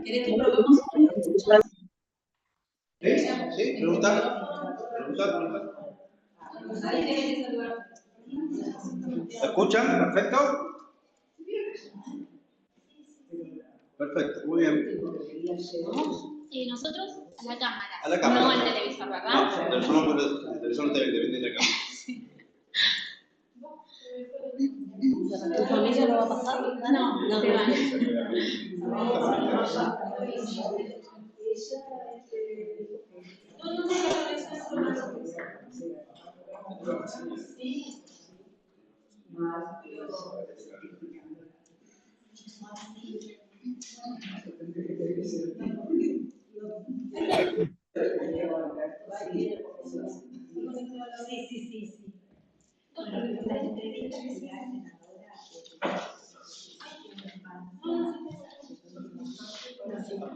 ¿Querés que probemos? Sí, preguntar. ¿Me escuchan? ¿Perfecto? Perfecto, muy bien. Nosotros a la cámara, A la cámara. No al televisor, ¿verdad? No, el televisor no te vende la cámara. Sí. ¿Tu familia no va a pasar? No, se van.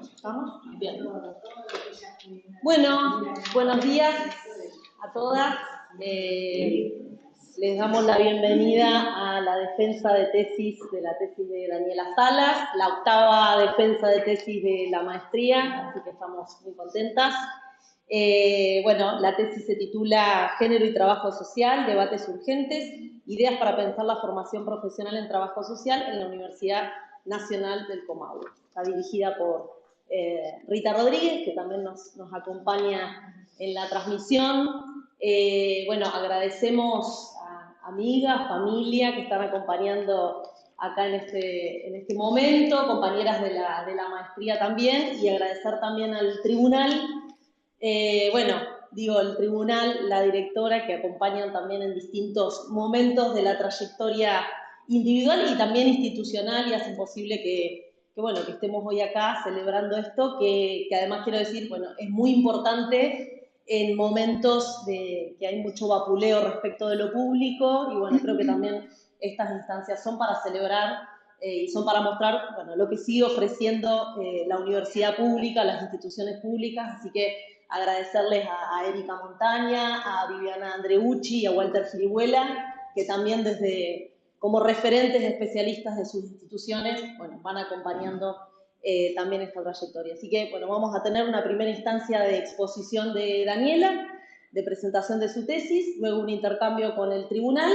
¿Estamos? Bien. Bueno, buenos días a todas. Les damos la bienvenida a la defensa de tesis de la tesis de Daniela Salas, la octava defensa de tesis de la maestría, así que estamos muy contentas. Bueno, la tesis se titula Género y Trabajo Social, debates urgentes, ideas para pensar la formación profesional en trabajo social en la Universidad Nacional del Comahue. Está dirigida por Rita Rodríguez, que también nos acompaña en la transmisión. Bueno, agradecemos a amigas, familia que están acompañando acá en este momento, compañeras de la maestría también, y agradecer también al tribunal. Bueno, digo, el tribunal, la directora, que acompañan también en distintos momentos de la trayectoria individual y también institucional y hacen posible que estemos hoy acá celebrando esto, que además quiero decir, bueno, es muy importante en momentos de que hay mucho vapuleo respecto de lo público y bueno, creo que también estas instancias son para celebrar y son para mostrar, bueno, lo que sigue ofreciendo la universidad pública, las instituciones públicas, así que agradecerles a Erika Montaña, a Viviana Andreucci y a Walter Filibuela, que también como referentes especialistas de sus instituciones, bueno, van acompañando también esta trayectoria. Así que, bueno, vamos a tener una primera instancia de exposición de Daniela, de presentación de su tesis, luego un intercambio con el tribunal,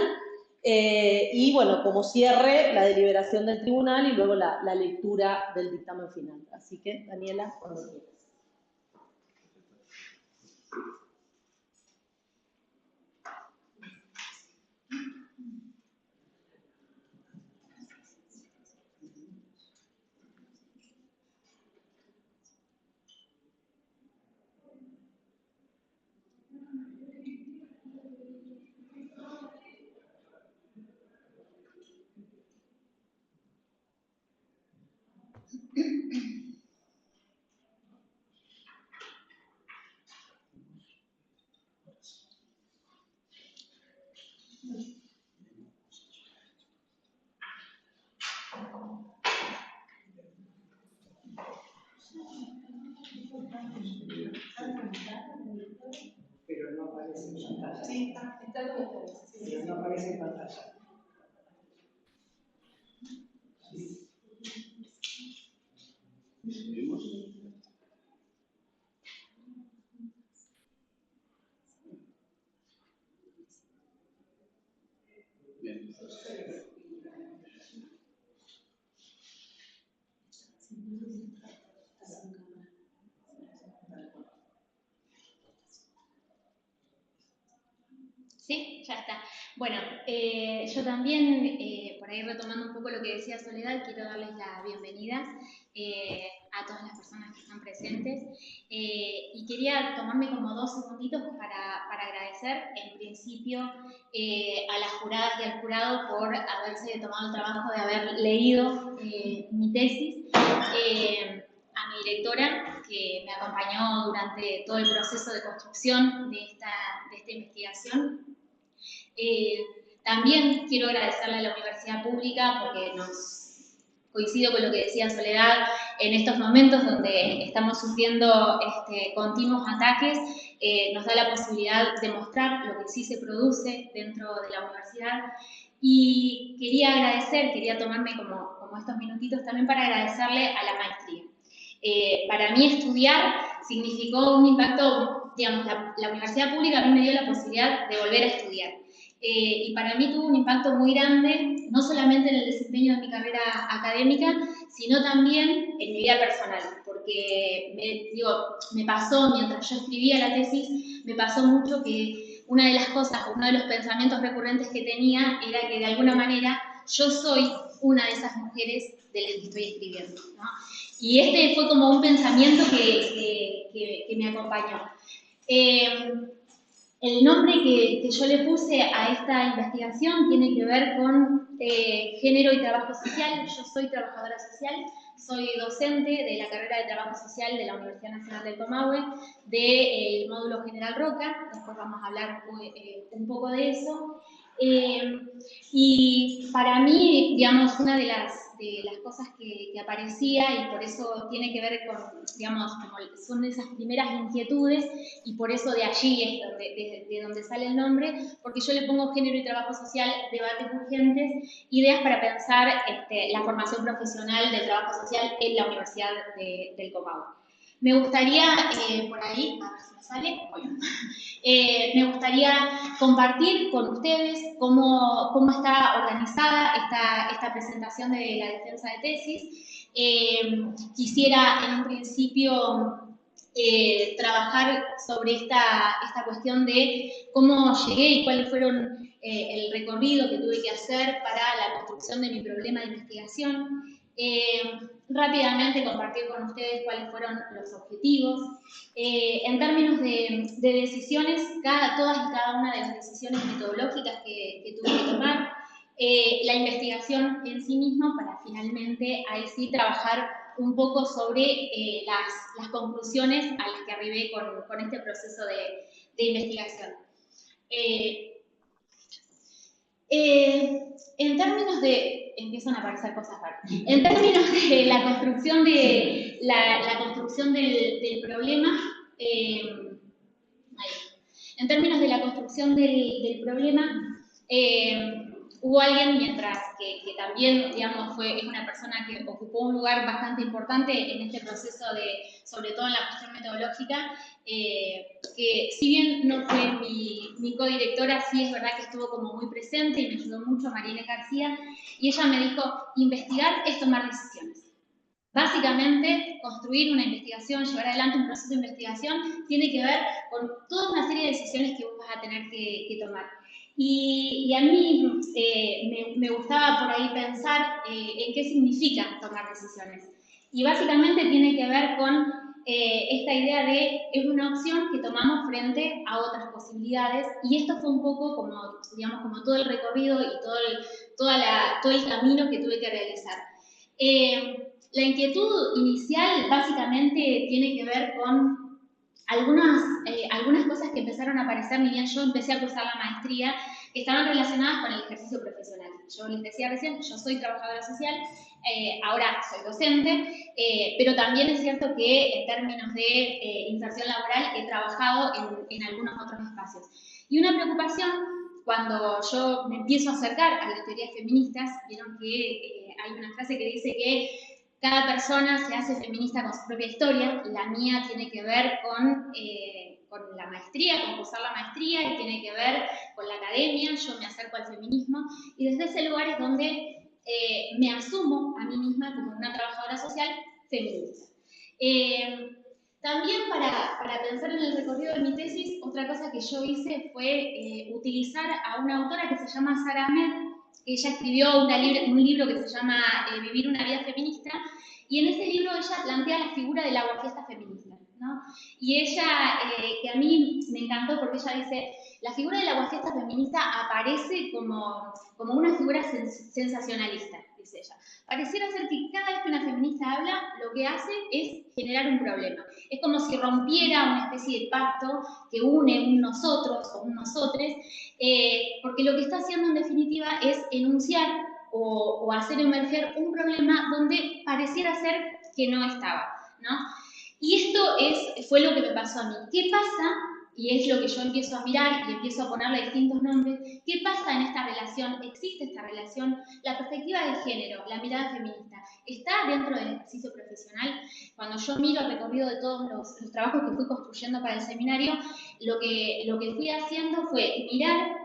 y, bueno, como cierre, la deliberación del tribunal y luego la lectura del dictamen final. Así que, Daniela, cuando quieras. Pero no aparece en pantalla. Sí, está como pero no aparece en pantalla. ¿Seguimos? Bien. Sí, ya está. Bueno, yo también, por ahí retomando un poco lo que decía Soledad, quiero darles la bienvenida a todas las personas que están presentes y quería tomarme como 2 segunditos para agradecer en principio a las juradas y al jurado por haberse tomado el trabajo de haber leído mi tesis, a mi directora que me acompañó durante todo el proceso de construcción de esta investigación. También quiero agradecerle a la Universidad Pública porque coincido con lo que decía Soledad, en estos momentos donde estamos sufriendo continuos ataques, nos da la posibilidad de mostrar lo que sí se produce dentro de la universidad. Y quería tomarme como estos minutitos también para agradecerle a la maestría Para mí estudiar significó un impacto, digamos, la universidad pública a mí me dio la posibilidad de volver a estudiar. Y para mí tuvo un impacto muy grande, no solamente en el desempeño de mi carrera académica, sino también en mi vida personal, porque me pasó, mientras yo escribía la tesis, me pasó mucho que una de las cosas, uno de los pensamientos recurrentes que tenía era que de alguna manera yo soy una de esas mujeres de las que estoy escribiendo, ¿no? Y este fue como un pensamiento que me acompañó. El nombre que yo le puse a esta investigación tiene que ver con género y trabajo social. Yo soy trabajadora social, soy docente de la carrera de Trabajo Social de la Universidad Nacional del Comahue, del módulo General Roca. Después vamos a hablar un poco de eso. Y para mí, digamos, una de las cosas que aparecía, y por eso tiene que ver con, digamos, como son esas primeras inquietudes, y por eso de allí es de donde sale el nombre, porque yo le pongo género y trabajo social, debates urgentes, ideas para pensar la formación profesional del trabajo social en la Universidad del Comahue. Me gustaría, por ahí, a ver si me sale, bueno, me gustaría compartir con ustedes cómo está organizada esta presentación de la defensa de tesis. Quisiera en un principio trabajar sobre esta cuestión de cómo llegué y cuáles fueron el recorrido que tuve que hacer para la construcción de mi problema de investigación. Rápidamente compartir con ustedes cuáles fueron los objetivos. En términos de decisiones, todas y cada una de las decisiones metodológicas que tuve que tomar, la investigación en sí misma, para finalmente ahí sí trabajar un poco sobre las conclusiones a las que arribé con este proceso de investigación. En términos de... Empiezan a aparecer cosas raras. En términos de la construcción, la construcción del problema, en términos de la construcción del problema, hubo alguien, mientras que también, digamos, es una persona que ocupó un lugar bastante importante en este proceso sobre todo en la cuestión metodológica, que si bien no fue mi codirectora, sí es verdad que estuvo como muy presente y me ayudó mucho, Mariana García, y ella me dijo, investigar es tomar decisiones. Básicamente, construir una investigación, llevar adelante un proceso de investigación, tiene que ver con toda una serie de decisiones que vos vas a tener que tomar. Y a mí me gustaba por ahí pensar en qué significa tomar decisiones. Y básicamente tiene que ver con esta idea de es una opción que tomamos frente a otras posibilidades, y esto fue un poco como, digamos, como todo el recorrido y todo el camino que tuve que realizar. La inquietud inicial básicamente tiene que ver con algunas cosas que empezaron a aparecer ni bien yo empecé a cursar la maestría, que estaban relacionadas con el ejercicio profesional. Yo les decía recién, yo soy trabajadora social, ahora soy docente, pero también es cierto que en términos de inserción laboral he trabajado en algunos otros espacios. Y una preocupación, cuando yo me empiezo a acercar a las teorías feministas, vieron que hay una frase que dice que cada persona se hace feminista con su propia historia. La mía tiene que ver con la maestría, con cursar la maestría, y tiene que ver con la academia. Yo me acerco al feminismo y desde ese lugar es donde me asumo a mí misma como una trabajadora social feminista. También para pensar en el recorrido de mi tesis, otra cosa que yo hice fue utilizar a una autora que se llama Sara Ahmed. Ella escribió un libro que se llama Vivir una vida feminista, y en ese libro ella plantea la figura del aguafiesta feminista, ¿no? Y ella, que a mí me encantó porque ella dice, la figura del aguafiesta feminista aparece como una figura sensacionalista, dice ella. Pareciera ser que cada vez que una feminista habla, lo que hace es generar un problema. Es como si rompiera una especie de pacto que une un nosotros o un nosotres, porque lo que está haciendo en definitiva es enunciar o hacer emerger un problema donde pareciera ser que no estaba, ¿no? Y esto fue lo que me pasó a mí. ¿Qué pasa? y es lo que yo empiezo a mirar y empiezo a ponerle distintos nombres, ¿qué pasa en esta relación? ¿Existe esta relación? La perspectiva de género, la mirada feminista, ¿está dentro del ejercicio profesional? Cuando yo miro el recorrido de todos los trabajos que fui construyendo para el seminario, lo que fui haciendo fue mirar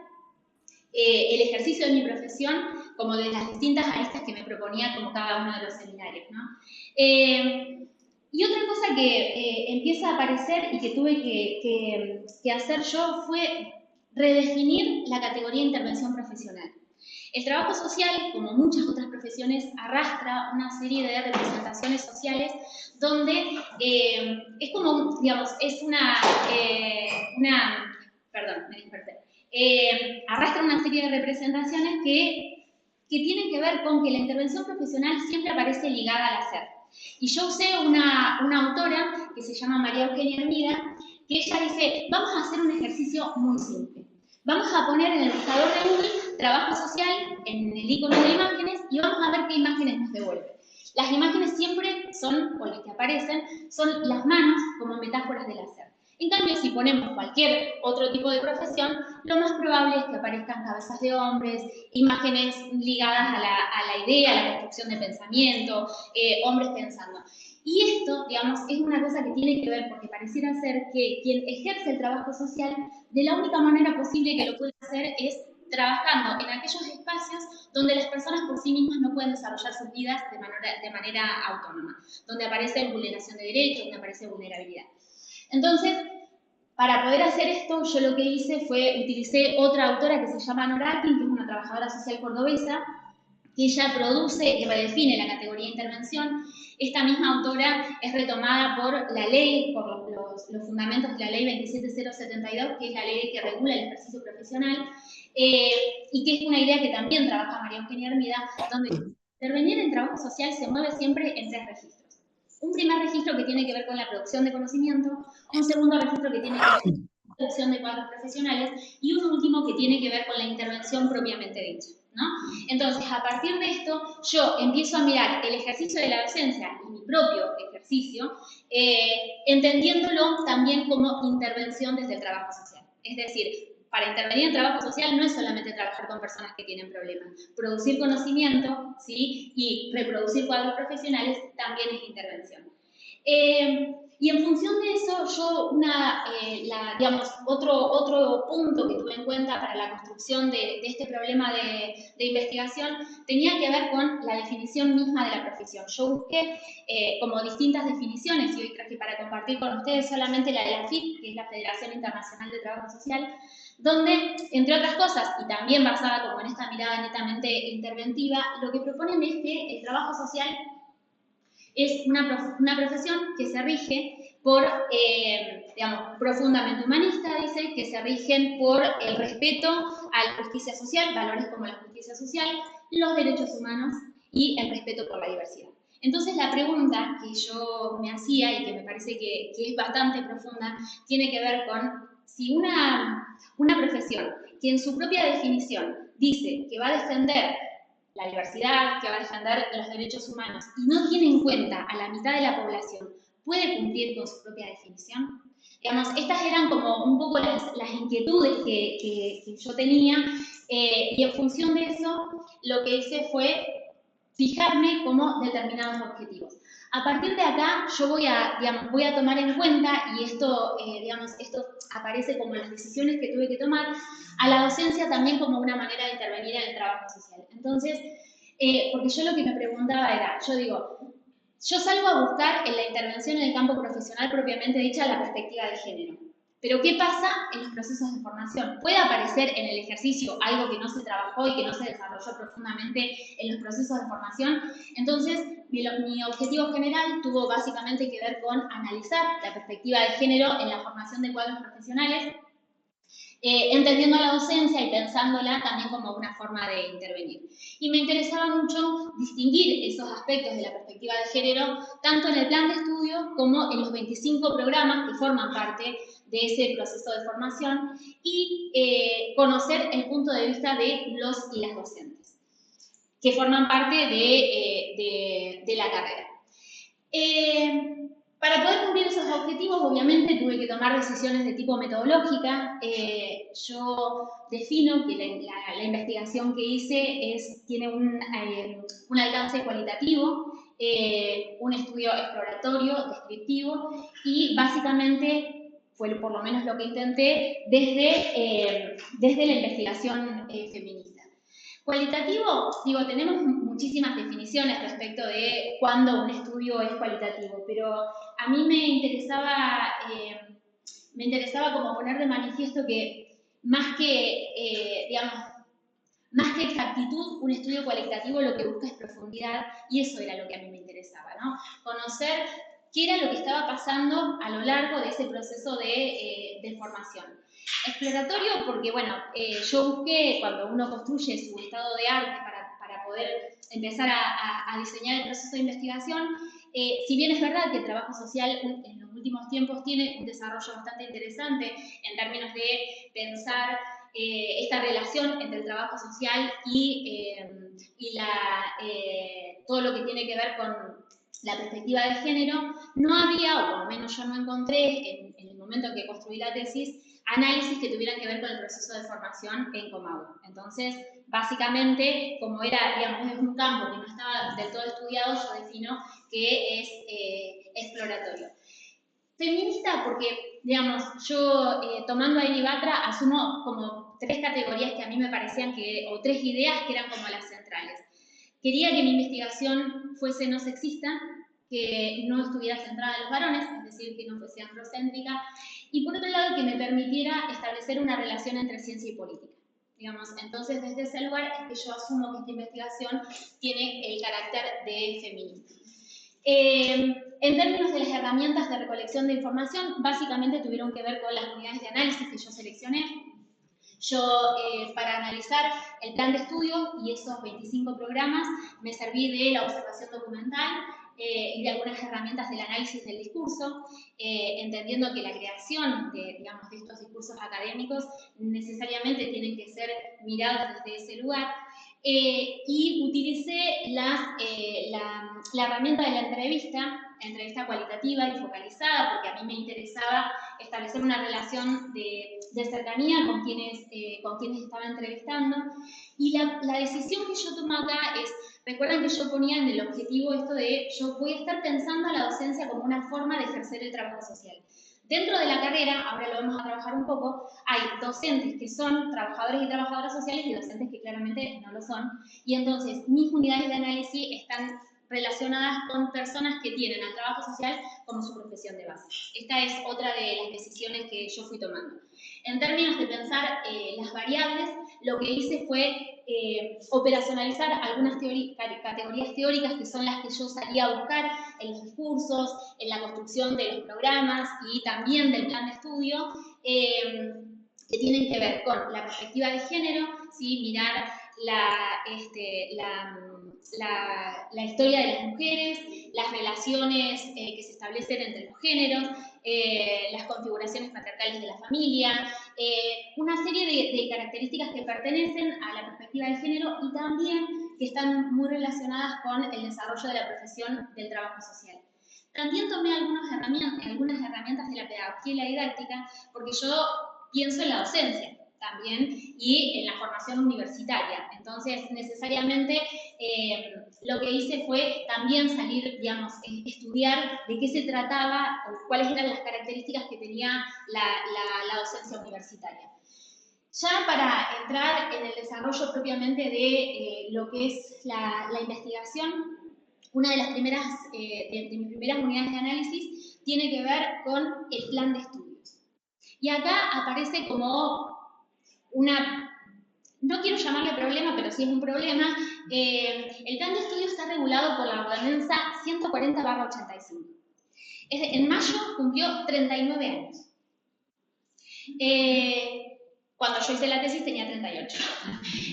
el ejercicio de mi profesión como de las distintas aristas que me proponía como cada uno de los seminarios, ¿no? Y otra cosa que empieza a aparecer y que tuve que hacer yo fue redefinir la categoría de intervención profesional. El trabajo social, como muchas otras profesiones, arrastra una serie de representaciones sociales donde es como, digamos, es perdón, me dispersé. Arrastra una serie de representaciones que tienen que ver con que la intervención profesional siempre aparece ligada al hacer. Y yo usé una autora que se llama María Eugenia Hermida, que ella dice, vamos a hacer un ejercicio muy simple. Vamos a poner en el buscador de Google trabajo social en el icono de imágenes y vamos a ver qué imágenes nos devuelve. Las imágenes siempre son, o las que aparecen, son las manos como metáforas del hacer. En cambio, si ponemos cualquier otro tipo de profesión, lo más probable es que aparezcan cabezas de hombres, imágenes ligadas a la idea, a la construcción de pensamiento, hombres pensando. Y esto, digamos, es una cosa que tiene que ver porque pareciera ser que quien ejerce el trabajo social, de la única manera posible que lo puede hacer es trabajando en aquellos espacios donde las personas por sí mismas no pueden desarrollar sus vidas de manera autónoma, donde aparece vulneración de derechos, donde aparece vulnerabilidad. Entonces, para poder hacer esto, yo lo que hice fue, utilicé otra autora que se llama Nora Akin, que es una trabajadora social cordobesa, que ella produce y redefine la categoría de intervención. Esta misma autora es retomada por la ley, por los fundamentos de la ley 27072, que es la ley que regula el ejercicio profesional, y que es una idea que también trabaja María Eugenia Hermida, donde intervenir en trabajo social se mueve siempre en 3 registros. Un primer registro que tiene que ver con la producción de conocimiento, un segundo registro que tiene que ver con la producción de cuadros profesionales y un último que tiene que ver con la intervención propiamente dicha, ¿no? Entonces, a partir de esto, yo empiezo a mirar el ejercicio de la docencia y mi propio ejercicio, entendiéndolo también como intervención desde el trabajo social. Es decir, para intervenir en trabajo social no es solamente trabajar con personas que tienen problemas. Producir conocimiento, ¿sí? Y reproducir cuadros profesionales también es intervención. Y en función de eso, yo, digamos, otro punto que tuve en cuenta para la construcción de este problema de investigación tenía que ver con la definición misma de la profesión. Yo busqué como distintas definiciones y hoy traje para compartir con ustedes solamente la de la FIT, que es la Federación Internacional de Trabajo Social, donde, entre otras cosas, y también basada como en esta mirada netamente interventiva, lo que proponen es que el trabajo social es una profesión que se rige por, digamos, profundamente humanista, dice, que se rigen por el respeto a la justicia social, valores como la justicia social, los derechos humanos y el respeto por la diversidad. Entonces, la pregunta que yo me hacía y que me parece que es bastante profunda, tiene que ver con si una profesión que en su propia definición dice que va a defender la diversidad, que va a defender los derechos humanos y no tiene en cuenta a la mitad de la población, ¿puede cumplir con su propia definición? Digamos, estas eran como un poco las inquietudes que yo tenía y en función de eso lo que hice fue fijarme como determinados objetivos. A partir de acá yo voy a tomar en cuenta, y esto, esto aparece como las decisiones que tuve que tomar, a la docencia también como una manera de intervenir en el trabajo social. Entonces, porque yo lo que me preguntaba era, yo salgo a buscar en la intervención en el campo profesional propiamente dicha la perspectiva de género. Pero ¿qué pasa en los procesos de formación? ¿Puede aparecer en el ejercicio algo que no se trabajó y que no se desarrolló profundamente en los procesos de formación? Entonces, mi objetivo general tuvo básicamente que ver con analizar la perspectiva de género en la formación de cuadros profesionales, entendiendo la docencia y pensándola también como una forma de intervenir. Y me interesaba mucho distinguir esos aspectos de la perspectiva de género, tanto en el plan de estudio como en los 25 programas que forman parte de ese proceso de formación y conocer el punto de vista de los y las docentes, que forman parte de la carrera. Para poder cumplir esos objetivos, obviamente, tuve que tomar decisiones de tipo metodológica. Yo defino que la investigación que hice tiene un alcance cualitativo, un estudio exploratorio, descriptivo, y básicamente fue por lo menos lo que intenté desde la investigación feminista. Cualitativo, digo, tenemos muchísimas definiciones respecto de cuándo un estudio es cualitativo, pero a mí me interesaba como poner de manifiesto que más que, digamos, más que exactitud, un estudio cualitativo lo que busca es profundidad, y eso era lo que a mí me interesaba, ¿no? Conocer qué era lo que estaba pasando a lo largo de ese proceso de formación. Exploratorio porque, bueno, yo busqué, cuando uno construye su estado de arte para poder empezar a diseñar el proceso de investigación, si bien es verdad que el trabajo social en los últimos tiempos tiene un desarrollo bastante interesante en términos de pensar esta relación entre el trabajo social y todo lo que tiene que ver con la perspectiva de género, no había, o por lo menos yo no encontré en el momento en que construí la tesis, análisis que tuvieran que ver con el proceso de formación en Comahue. Entonces, básicamente, como era, digamos, es un campo que no estaba del todo estudiado, yo defino que es exploratorio. Feminista porque, digamos, yo tomando a Amy Batra asumo como 3 categorías que a mí me parecían o 3 ideas que eran como las centrales. Quería que mi investigación fuese no sexista, que no estuviera centrada en los varones, es decir, que no fuese androcéntrica, y por otro lado que me permitiera establecer una relación entre ciencia y política. Digamos, entonces desde ese lugar es que yo asumo que esta investigación tiene el carácter de feminista. En términos de las herramientas de recolección de información, básicamente tuvieron que ver con las unidades de análisis que yo seleccioné. Yo, para analizar el plan de estudio y esos 25 programas, me serví de la observación documental y de algunas herramientas del análisis del discurso, entendiendo que la creación digamos, de estos discursos académicos necesariamente tienen que ser mirados desde ese lugar. Y utilicé la herramienta de la entrevista cualitativa y focalizada, porque a mí me interesaba establecer una relación de cercanía con quienes estaba entrevistando. Y la decisión que yo tomo acá es, recuerden que yo ponía en el objetivo esto de, yo voy a estar pensando a la docencia como una forma de ejercer el trabajo social. Dentro de la carrera, ahora lo vamos a trabajar un poco, hay docentes que son trabajadores y trabajadoras sociales y docentes que claramente no lo son. Y entonces, mis unidades de análisis están relacionadas con personas que tienen al trabajo social como su profesión de base. Esta es otra de las decisiones que yo fui tomando. En términos de pensar las variables, lo que hice fue operacionalizar algunas categorías teóricas que son las que yo salía a buscar en los discursos, en la construcción de los programas y también del plan de estudio, que tienen que ver con la perspectiva de género, ¿sí? Mirar la historia de las mujeres, las relaciones que se establecen entre los géneros, las configuraciones patriarcales de la familia, una serie de características que pertenecen a la perspectiva de género y también que están muy relacionadas con el desarrollo de la profesión del trabajo social. También tomé algunas herramientas de la pedagogía y la didáctica, porque yo pienso en la docencia también y en la formación universitaria. Entonces, necesariamente, lo que hice fue también salir, digamos, estudiar de qué se trataba o cuáles eran las características que tenía la docencia universitaria. Ya para entrar en el desarrollo propiamente de lo que es la investigación, una de las primeras, de mis primeras unidades de análisis tiene que ver con el plan de estudios. Y acá aparece como no quiero llamarle problema, pero sí es un problema. El plan de estudio está regulado por la ordenanza 140/85. En mayo cumplió 39 años. Cuando yo hice la tesis tenía 38.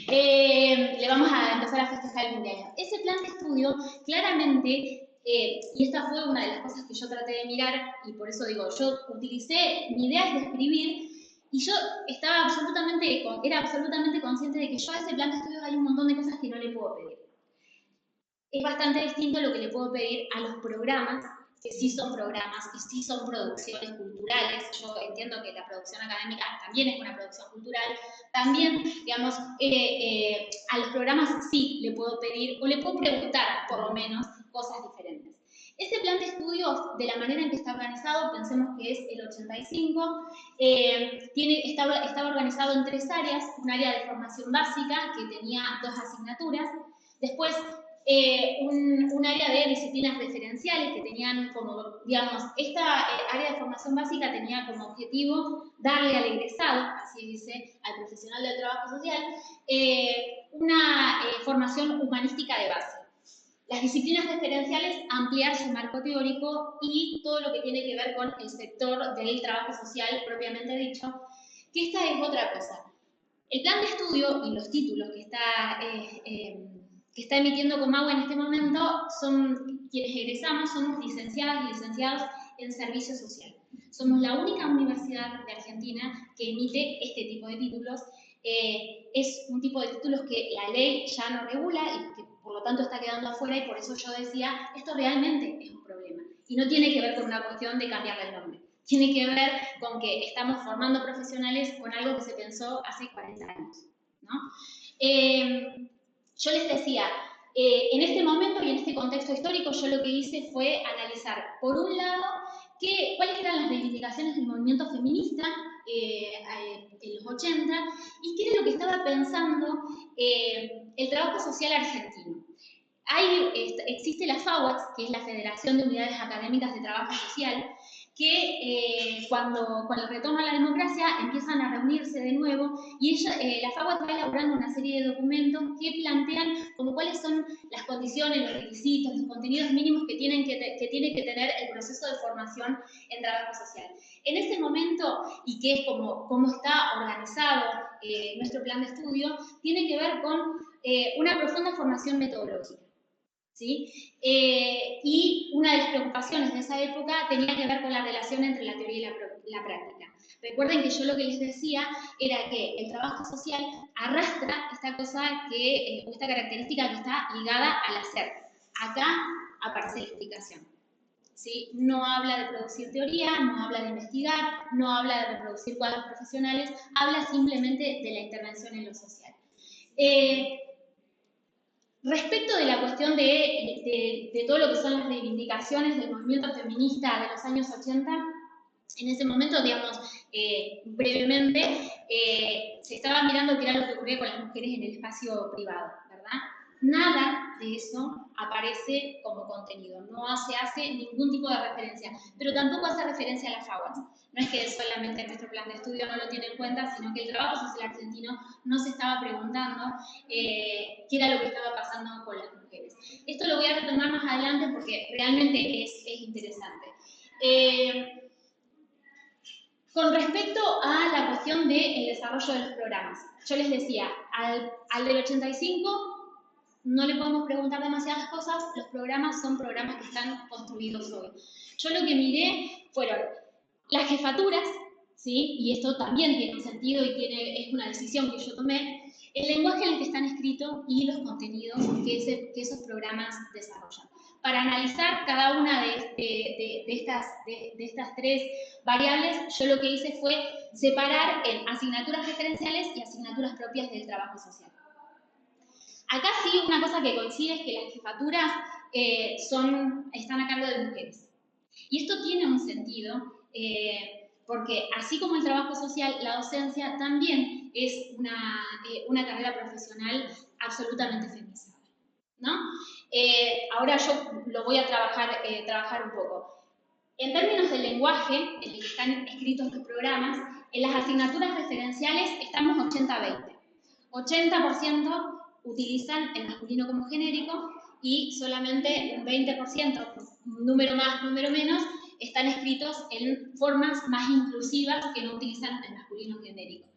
Le vamos a empezar a festejar el cumpleaños. Ese plan de estudio, claramente, y esta fue una de las cosas que yo traté de mirar, y por eso digo, yo utilicé, mi idea es de escribir, y yo era absolutamente consciente de que yo a ese plan de estudios hay un montón de cosas que no le puedo pedir. Es bastante distinto lo que le puedo pedir a los programas que sí son programas y sí son producciones culturales. Yo entiendo que la producción académica también es una producción cultural. También, digamos, a los programas sí le puedo pedir o le puedo preguntar, por lo menos, cosas diferentes. Este plan de estudios, de la manera en que está organizado, pensemos que es el 85, estaba organizado en 3 áreas, un área de formación básica que tenía 2 asignaturas, después un área de disciplinas referenciales que tenían como, digamos, esta área de formación básica tenía como objetivo darle al egresado, así dice, al profesional del trabajo social, una formación humanística de base. Las disciplinas referenciales, ampliar su marco teórico y todo lo que tiene que ver con el sector del trabajo social propiamente dicho, que esta es otra cosa. El plan de estudio y los títulos que está emitiendo Comahue en este momento son quienes egresamos, somos licenciadas y licenciados en servicio social. Somos la única universidad de Argentina que emite este tipo de títulos. Es un tipo de títulos que la ley ya no regula y que por lo tanto está quedando afuera, y por eso yo decía, esto realmente es un problema. Y no tiene que ver con una cuestión de cambiarle el nombre. Tiene que ver con que estamos formando profesionales con algo que se pensó hace 40 años, ¿no? Yo les decía, en este momento y en este contexto histórico, yo lo que hice fue analizar, por un lado, cuáles eran las reivindicaciones del movimiento feminista en los 80 y qué era lo que estaba pensando el trabajo social argentino. Existe la FAUATS, que es la Federación de Unidades Académicas de Trabajo Social, que cuando retoma la democracia empiezan a reunirse de nuevo y la FAUATS va elaborando una serie de documentos que plantean como cuáles son las condiciones, los requisitos, los contenidos mínimos que tiene que tener el proceso de formación en trabajo social. En ese momento, y que es como está organizado nuestro plan de estudio, tiene que ver con una profunda formación metodológica. ¿Sí? Y una de las preocupaciones de esa época tenía que ver con la relación entre la teoría y la práctica. Recuerden que yo lo que les decía era que el trabajo social arrastra esta cosa esta característica que está ligada al hacer. Acá aparece la explicación. ¿Sí? No habla de producir teoría, no habla de investigar, no habla de reproducir cuadros profesionales, habla simplemente de la intervención en lo social. Respecto de la cuestión de todo lo que son las reivindicaciones del movimiento feminista de los años 80, en ese momento, digamos, brevemente, se estaba mirando qué era lo que ocurría con las mujeres en el espacio privado, ¿verdad? Nada de eso aparece como contenido, no se hace ningún tipo de referencia, pero tampoco hace referencia a las FAUATS. No es que solamente nuestro plan de estudio no lo tiene en cuenta, sino que el trabajo social argentino no se estaba preguntando qué era lo que estaba pasando con las mujeres. Esto lo voy a retomar más adelante porque realmente es interesante. Con respecto a la cuestión del desarrollo de los programas, yo les decía, al del 85 no le podemos preguntar demasiadas cosas, los programas son programas que están construidos hoy. Yo lo que miré fueron las jefaturas, ¿sí? Y esto también tiene un sentido y es una decisión que yo tomé, el lenguaje en el que están escritos y los contenidos que esos programas desarrollan. Para analizar cada una de estas 3 variables, yo lo que hice fue separar en asignaturas referenciales y asignaturas propias del trabajo social. Acá sí, una cosa que coincide es que las jefaturas están a cargo de mujeres. Y esto tiene un sentido, porque así como el trabajo social, la docencia también es una carrera profesional absolutamente feminizada, ¿no? Ahora yo lo voy a trabajar un poco. En términos del lenguaje en el que están escritos los programas, en las asignaturas referenciales estamos 80-20. 80% utilizan el masculino como genérico y solamente un 20%, número más, número menos, están escritos en formas más inclusivas que no utilizan el masculino genérico.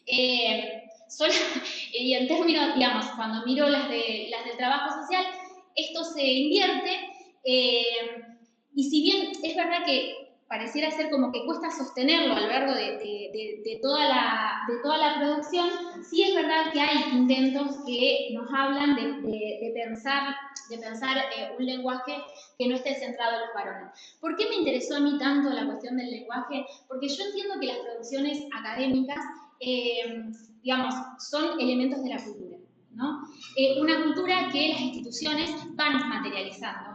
Y en términos, digamos, cuando miro las del trabajo social, esto se invierte, y si bien es verdad que pareciera ser como que cuesta sostenerlo a lo largo de toda la producción, sí es verdad que hay intentos que nos hablan de pensar un lenguaje que no esté centrado en los varones. ¿Por qué me interesó a mí tanto la cuestión del lenguaje? Porque yo entiendo que las producciones académicas, digamos, son elementos de la cultura, ¿no? Una cultura que las instituciones van materializando.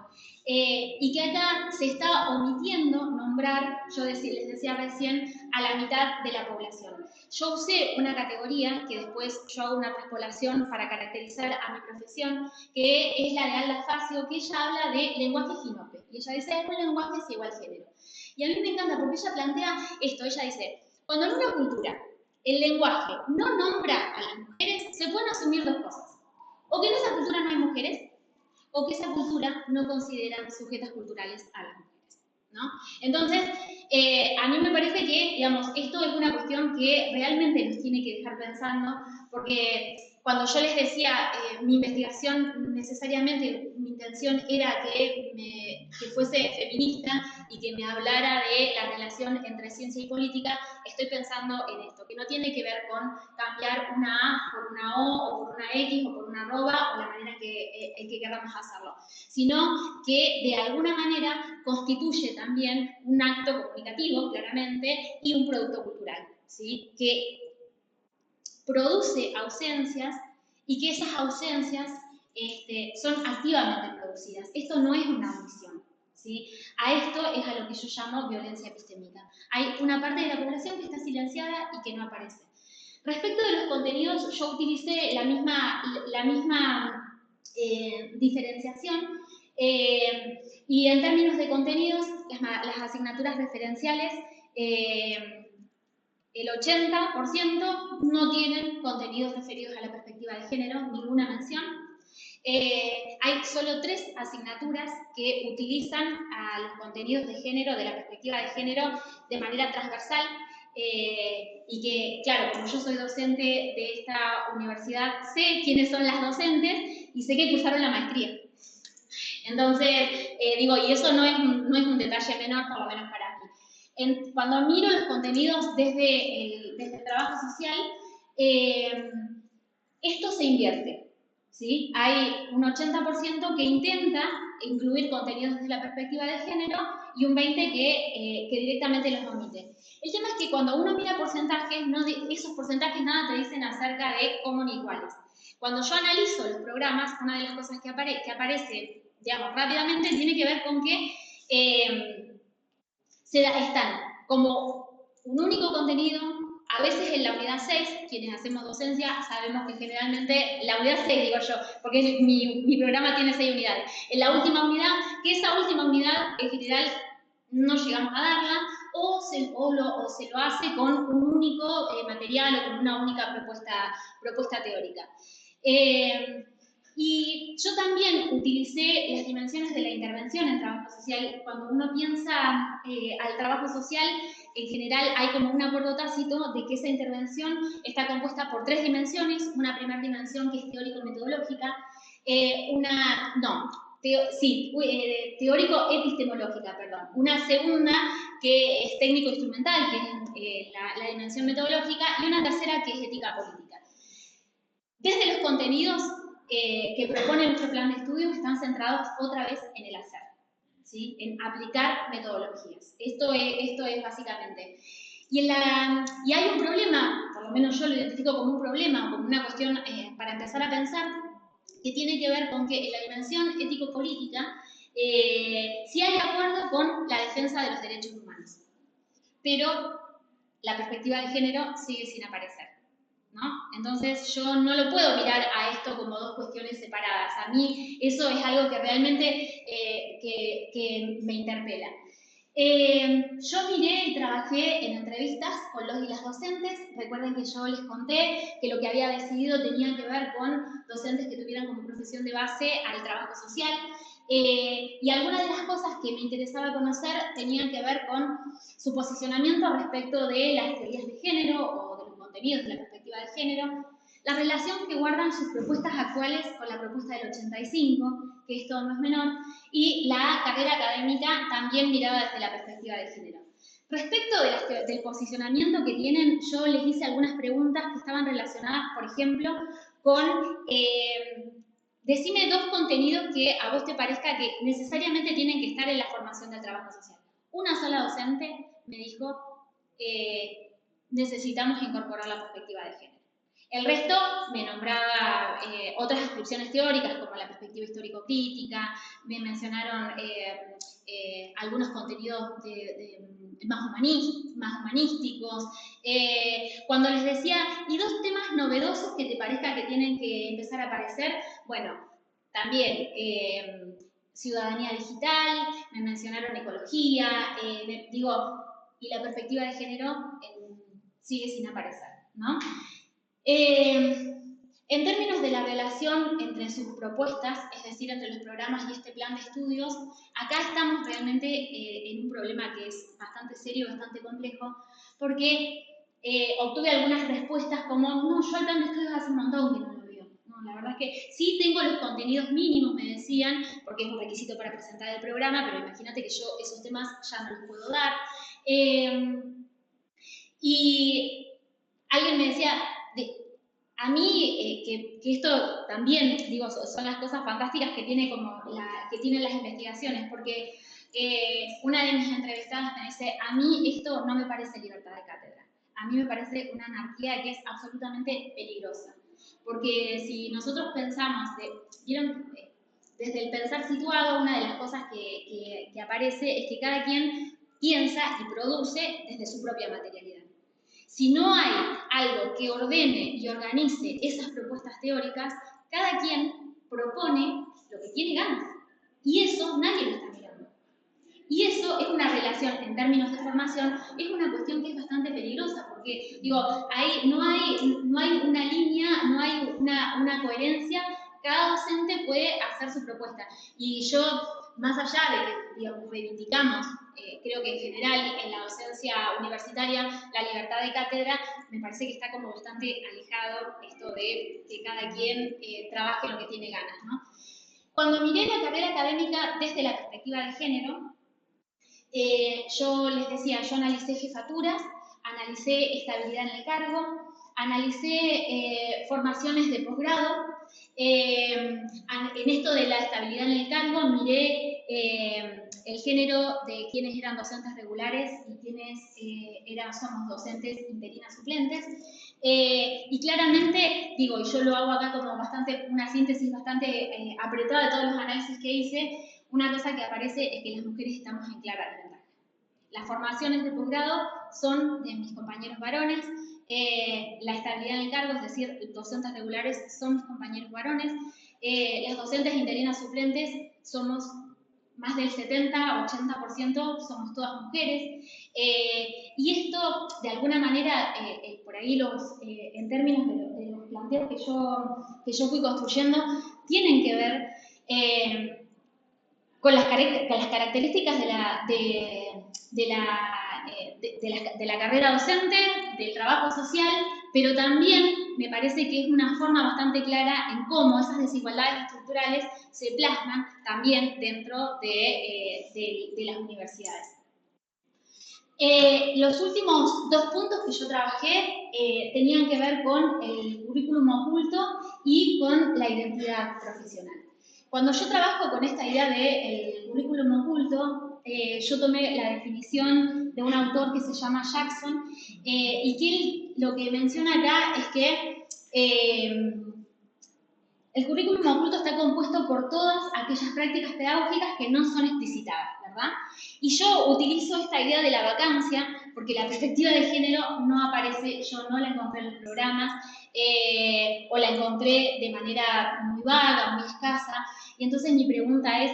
Y que acá se está omitiendo nombrar, les decía recién, a la mitad de la población. Yo usé una categoría que después yo hago una traspolación para caracterizar a mi profesión, que es la de Alda Facio, que ella habla de lenguaje ginope. Y ella dice, un lenguaje es igual género. Y a mí me encanta porque ella plantea esto, ella dice, cuando en una cultura el lenguaje no nombra a las mujeres, se pueden asumir dos cosas. O que en esa cultura no hay mujeres, o que esa cultura no consideran sujetas culturales a las mujeres, ¿no? Entonces, a mí me parece que, digamos, esto es una cuestión que realmente nos tiene que dejar pensando, porque cuando yo les decía, mi investigación necesariamente, mi intención era que fuese feminista y que me hablara de la relación entre ciencia y política, estoy pensando en esto, que no tiene que ver con cambiar una A por una O, o por una X, o por una arroba, o la manera que queramos hacerlo, sino que de alguna manera constituye también un acto comunicativo, claramente, y un producto cultural, ¿sí? Que produce ausencias y que esas ausencias son activamente producidas. Esto no es una omisión, ¿sí? A esto es a lo que yo llamo violencia epistémica. Hay una parte de la población que está silenciada y que no aparece. Respecto de los contenidos, yo utilicé la misma diferenciación y en términos de contenidos, las asignaturas referenciales, el 80% no tienen contenidos referidos a la perspectiva de género, ninguna mención. Hay solo 3 asignaturas que utilizan a los contenidos de género, de la perspectiva de género, de manera transversal, y que, claro, como yo soy docente de esta universidad, sé quiénes son las docentes y sé que cursaron la maestría. Entonces, digo, y eso no es un detalle menor, por lo menos para mí. Cuando miro los contenidos desde el trabajo social, esto se invierte, ¿sí? Hay un 80% que intenta incluir contenidos desde la perspectiva de género y un 20% que directamente los omite. El tema es que cuando uno mira porcentajes, esos porcentajes nada te dicen acerca de cómo ni cuáles. Cuando yo analizo los programas, una de las cosas que aparece, digamos, rápidamente, tiene que ver con que están como un único contenido. A veces en la unidad 6, quienes hacemos docencia, sabemos que generalmente, la unidad 6 digo yo, porque mi programa tiene 6 unidades. En la última unidad, que esa última unidad en general no llegamos a darla, o se lo hace con un único material o con una única propuesta teórica. Y yo también utilicé las dimensiones de la intervención en trabajo social. Cuando uno piensa al trabajo social, en general hay como un acuerdo tácito de que esa intervención está compuesta por 3 dimensiones, una primera dimensión que es teórico-metodológica, teórico-epistemológica, perdón, una segunda que es técnico-instrumental, que es la dimensión metodológica, y una tercera que es ética-política. Desde los contenidos que propone nuestro plan de estudios están centrados otra vez en el hacer, ¿sí? En aplicar metodologías. Esto es básicamente. Y hay un problema, por lo menos yo lo identifico como un problema, como una cuestión para empezar a pensar, que tiene que ver con que en la dimensión ético-política sí hay acuerdo con la defensa de los derechos humanos, pero la perspectiva de género sigue sin aparecer, ¿no? Entonces yo no lo puedo mirar a esto como 2 cuestiones separadas. A mí eso es algo que realmente que me interpela. Yo miré y trabajé en entrevistas con los y las docentes. Recuerden que yo les conté que lo que había decidido tenía que ver con docentes que tuvieran como profesión de base al trabajo social. Y algunas de las cosas que me interesaba conocer tenían que ver con su posicionamiento respecto de las teorías de género o de los contenidos de la perspectiva de género, la relación que guardan sus propuestas actuales con la propuesta del 85, que esto no es menor, y la carrera académica también mirada desde la perspectiva de género. Respecto del posicionamiento que tienen, yo les hice algunas preguntas que estaban relacionadas, por ejemplo, con decime 2 contenidos que a vos te parezca que necesariamente tienen que estar en la formación del trabajo social. Una sola docente me dijo, necesitamos incorporar la perspectiva de género. El resto me nombraba otras descripciones teóricas, como la perspectiva histórico-crítica, me mencionaron algunos contenidos más humanísticos. Cuando les decía, y 2 temas novedosos que te parezca que tienen que empezar a aparecer, bueno, también ciudadanía digital, me mencionaron ecología, y la perspectiva de género sigue sin aparecer, ¿no? En términos de la relación entre sus propuestas, es decir, entre los programas y este plan de estudios, acá estamos realmente en un problema que es bastante serio, bastante complejo, porque obtuve algunas respuestas como, no, yo el plan de estudios hace un montón que no lo veo. No, la verdad es que sí tengo los contenidos mínimos, me decían, porque es un requisito para presentar el programa, pero imagínate que yo esos temas ya no los puedo dar. Y alguien me decía, a mí, que esto también, digo, son las cosas fantásticas que tienen las investigaciones, porque una de mis entrevistadas me dice, a mí esto no me parece libertad de cátedra, a mí me parece una anarquía que es absolutamente peligrosa, porque si nosotros pensamos, desde el pensar situado, una de las cosas que aparece es que cada quien piensa y produce desde su propia materialidad. Si no hay algo que ordene y organice esas propuestas teóricas, cada quien propone lo que tiene ganas. Y eso nadie lo está mirando. Y eso es una relación, en términos de formación, es una cuestión que es bastante peligrosa, porque, digo, no hay una línea, no hay una coherencia, cada docente puede hacer su propuesta. Y yo, más allá de que, digamos, reivindicamos, creo que en general en la docencia universitaria la libertad de cátedra me parece que está como bastante alejado esto de que cada quien trabaje lo que tiene ganas, ¿no? Cuando miré la carrera académica desde la perspectiva de género, yo les decía, yo analicé jefaturas, analicé estabilidad en el cargo, analicé formaciones de posgrado. En esto de la estabilidad en el cargo miré el género de quienes eran docentes regulares y quienes somos docentes interinas suplentes. Y claramente, digo, y yo lo hago acá como una síntesis bastante apretada de todos los análisis que hice, una cosa que aparece es que las mujeres estamos en clara desventaja. Las formaciones de posgrado son de mis compañeros varones, la estabilidad en el cargo, es decir, docentes regulares son mis compañeros varones, las docentes interinas suplentes somos más del 70-80% somos todas mujeres, y esto, de alguna manera, por ahí en términos de los planteos que yo fui construyendo, tienen que ver con las características de la carrera docente, del trabajo social, pero también me parece que es una forma bastante clara en cómo esas desigualdades estructurales se plasman también dentro de las universidades. Los últimos 2 puntos que yo trabajé tenían que ver con el currículum oculto y con la identidad profesional. Cuando yo trabajo con esta idea del currículum oculto, yo tomé la definición de un autor que se llama Jackson, y que él lo que menciona acá es que el currículum oculto está compuesto por todas aquellas prácticas pedagógicas que no son explicitadas, ¿verdad? Y yo utilizo esta idea de la vacancia, porque la perspectiva de género no aparece, yo no la encontré en los programas, o la encontré de manera muy vaga, muy escasa, y entonces mi pregunta es,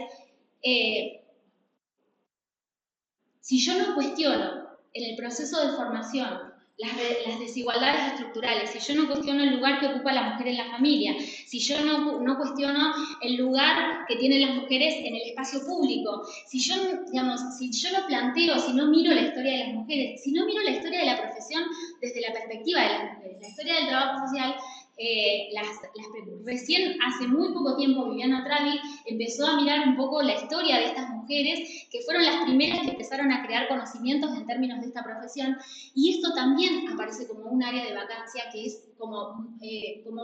si yo no cuestiono en el proceso de formación las desigualdades estructurales, si yo no cuestiono el lugar que ocupa la mujer en la familia, si yo no cuestiono el lugar que tienen las mujeres en el espacio público, si yo no planteo, si no miro la historia de las mujeres, si no miro la historia de la profesión desde la perspectiva de las mujeres, la historia del trabajo social, recién hace muy poco tiempo Viviana Travi empezó a mirar un poco la historia de estas mujeres que fueron las primeras que empezaron a crear conocimientos en términos de esta profesión, y esto también aparece como un área de vacancia que es como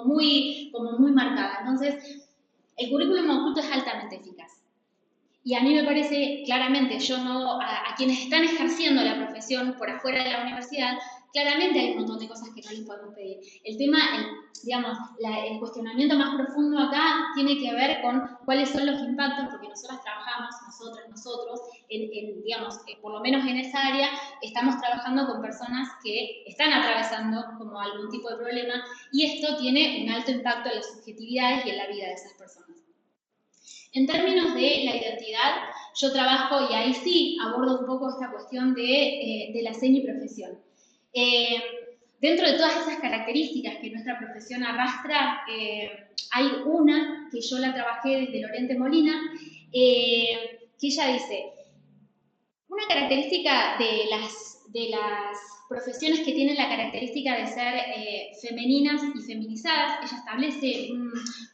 muy marcada. Entonces, el currículum oculto es altamente eficaz. Y a mí me parece, claramente, a quienes están ejerciendo la profesión por afuera de la universidad, claramente hay un montón de cosas que no les podemos pedir. El tema, el cuestionamiento más profundo acá tiene que ver con cuáles son los impactos, porque nosotros, por lo menos en esa área, estamos trabajando con personas que están atravesando como algún tipo de problema, y esto tiene un alto impacto en las subjetividades y en la vida de esas personas. En términos de la identidad, yo trabajo, y ahí sí abordo un poco esta cuestión de la semiprofesión. Dentro de todas esas características que nuestra profesión arrastra, hay una que yo la trabajé desde Lorente Molina, que ella dice, una característica de las profesiones que tienen la característica de ser femeninas y feminizadas, ella establece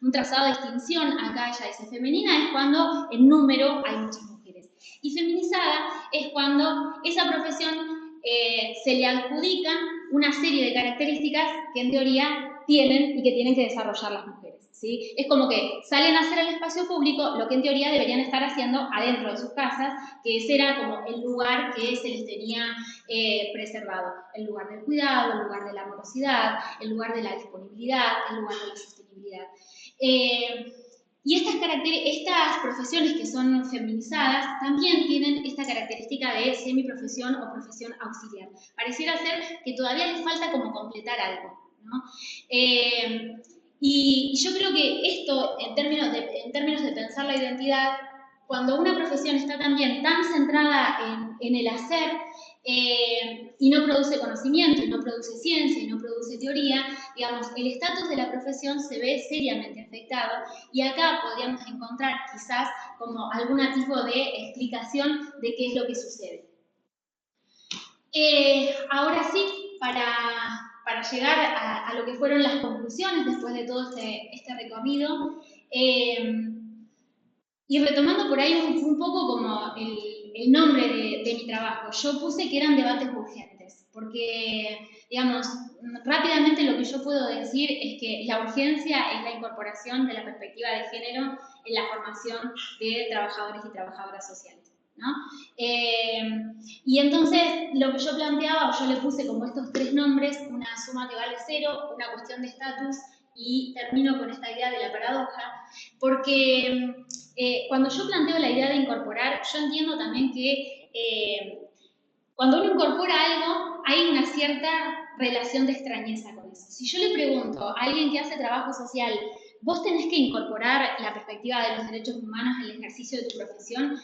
un trazado de distinción. Acá ella dice, femenina es cuando en número hay muchas mujeres, y feminizada es cuando esa profesión se le adjudican una serie de características que en teoría tienen y que tienen que desarrollar las mujeres, ¿sí? Es como que salen a hacer el espacio público lo que en teoría deberían estar haciendo adentro de sus casas, que ese era como el lugar que se les tenía preservado, el lugar del cuidado, el lugar de la amorosidad, el lugar de la disponibilidad, el lugar de la sostenibilidad. Y estas profesiones que son feminizadas también tienen esta característica de semiprofesión o profesión auxiliar. Pareciera ser que todavía les falta como completar algo, ¿no? Y yo creo que esto, en términos de pensar la identidad, cuando una profesión está también tan centrada en el hacer, y no produce conocimiento, y no produce ciencia, y no produce teoría, digamos, el estatus de la profesión se ve seriamente afectado, y acá podríamos encontrar quizás como algún tipo de explicación de qué es lo que sucede. Ahora sí, para llegar a lo que fueron las conclusiones después de todo este recorrido, y retomando por ahí un poco como el nombre de mi trabajo, yo puse que eran debates urgentes, porque, digamos, rápidamente lo que yo puedo decir es que la urgencia es la incorporación de la perspectiva de género en la formación de trabajadores y trabajadoras sociales, ¿no? Y entonces lo que yo planteaba, yo le puse como estos tres nombres, una suma que vale cero, una cuestión de estatus, y termino con esta idea de la paradoja, porque cuando yo planteo la idea de incorporar, yo entiendo también que cuando uno incorpora algo, hay una cierta relación de extrañeza con eso. Si yo le pregunto a alguien que hace trabajo social, vos tenés que incorporar la perspectiva de los derechos humanos en el ejercicio de tu profesión,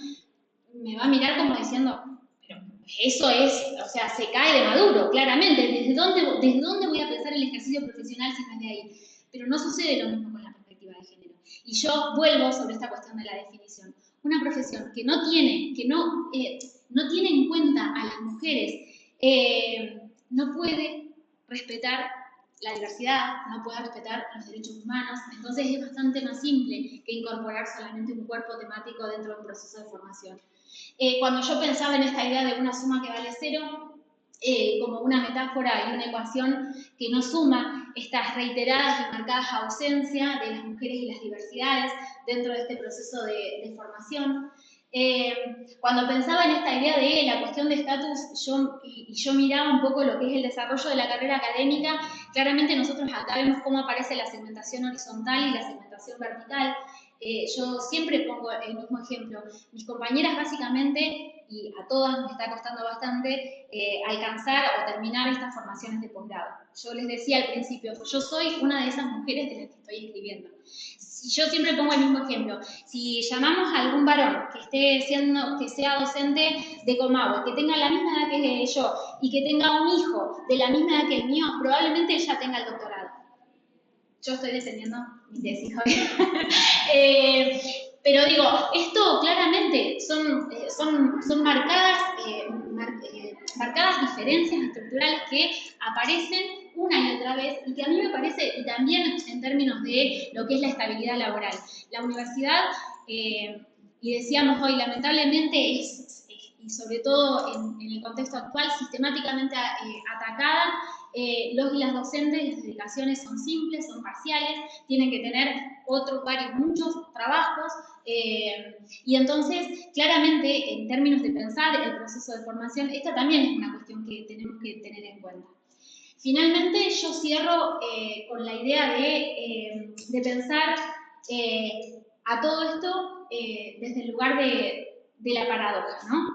me va a mirar como diciendo, pero eso es, o sea, se cae de maduro, claramente. ¿Desde dónde voy a pensar el ejercicio profesional si no es de ahí? Pero no sucede lo mismo con la perspectiva de género. Y yo vuelvo sobre esta cuestión de la definición. Una profesión que no tiene en cuenta a las mujeres, no puede respetar la diversidad, no puede respetar los derechos humanos. Entonces es bastante más simple que incorporar solamente un cuerpo temático dentro de un proceso de formación. Cuando yo pensaba en esta idea de una suma que vale cero, como una metáfora y una ecuación que no suma estas reiteradas y marcadas ausencias de las mujeres y las diversidades dentro de este proceso de formación. Cuando pensaba en esta idea de la cuestión de estatus, yo miraba un poco lo que es el desarrollo de la carrera académica. Claramente nosotros acá vemos cómo aparece la segmentación horizontal y la segmentación vertical. Yo siempre pongo el mismo ejemplo. Mis compañeras básicamente, y a todas me está costando bastante, alcanzar o terminar estas formaciones de posgrado. Yo les decía al principio, yo soy una de esas mujeres de las que estoy escribiendo. Yo siempre pongo el mismo ejemplo. Si llamamos a algún varón que sea docente de Comahue, que tenga la misma edad que yo y que tenga un hijo de la misma edad que el mío, probablemente él ya tenga el doctorado. Yo estoy defendiendo mi tesis, Pero digo, esto claramente son marcadas diferencias estructurales que aparecen una y otra vez y que a mí me parece, y también en términos de lo que es la estabilidad laboral. La universidad, y decíamos hoy, lamentablemente y sobre todo en el contexto actual, sistemáticamente atacada. Los y las docentes, las dedicaciones son simples, son parciales, tienen que tener muchos trabajos, y entonces, claramente, en términos de pensar el proceso de formación, esta también es una cuestión que tenemos que tener en cuenta. Finalmente, yo cierro con la idea de pensar a todo esto desde el lugar de la paradoja, ¿no?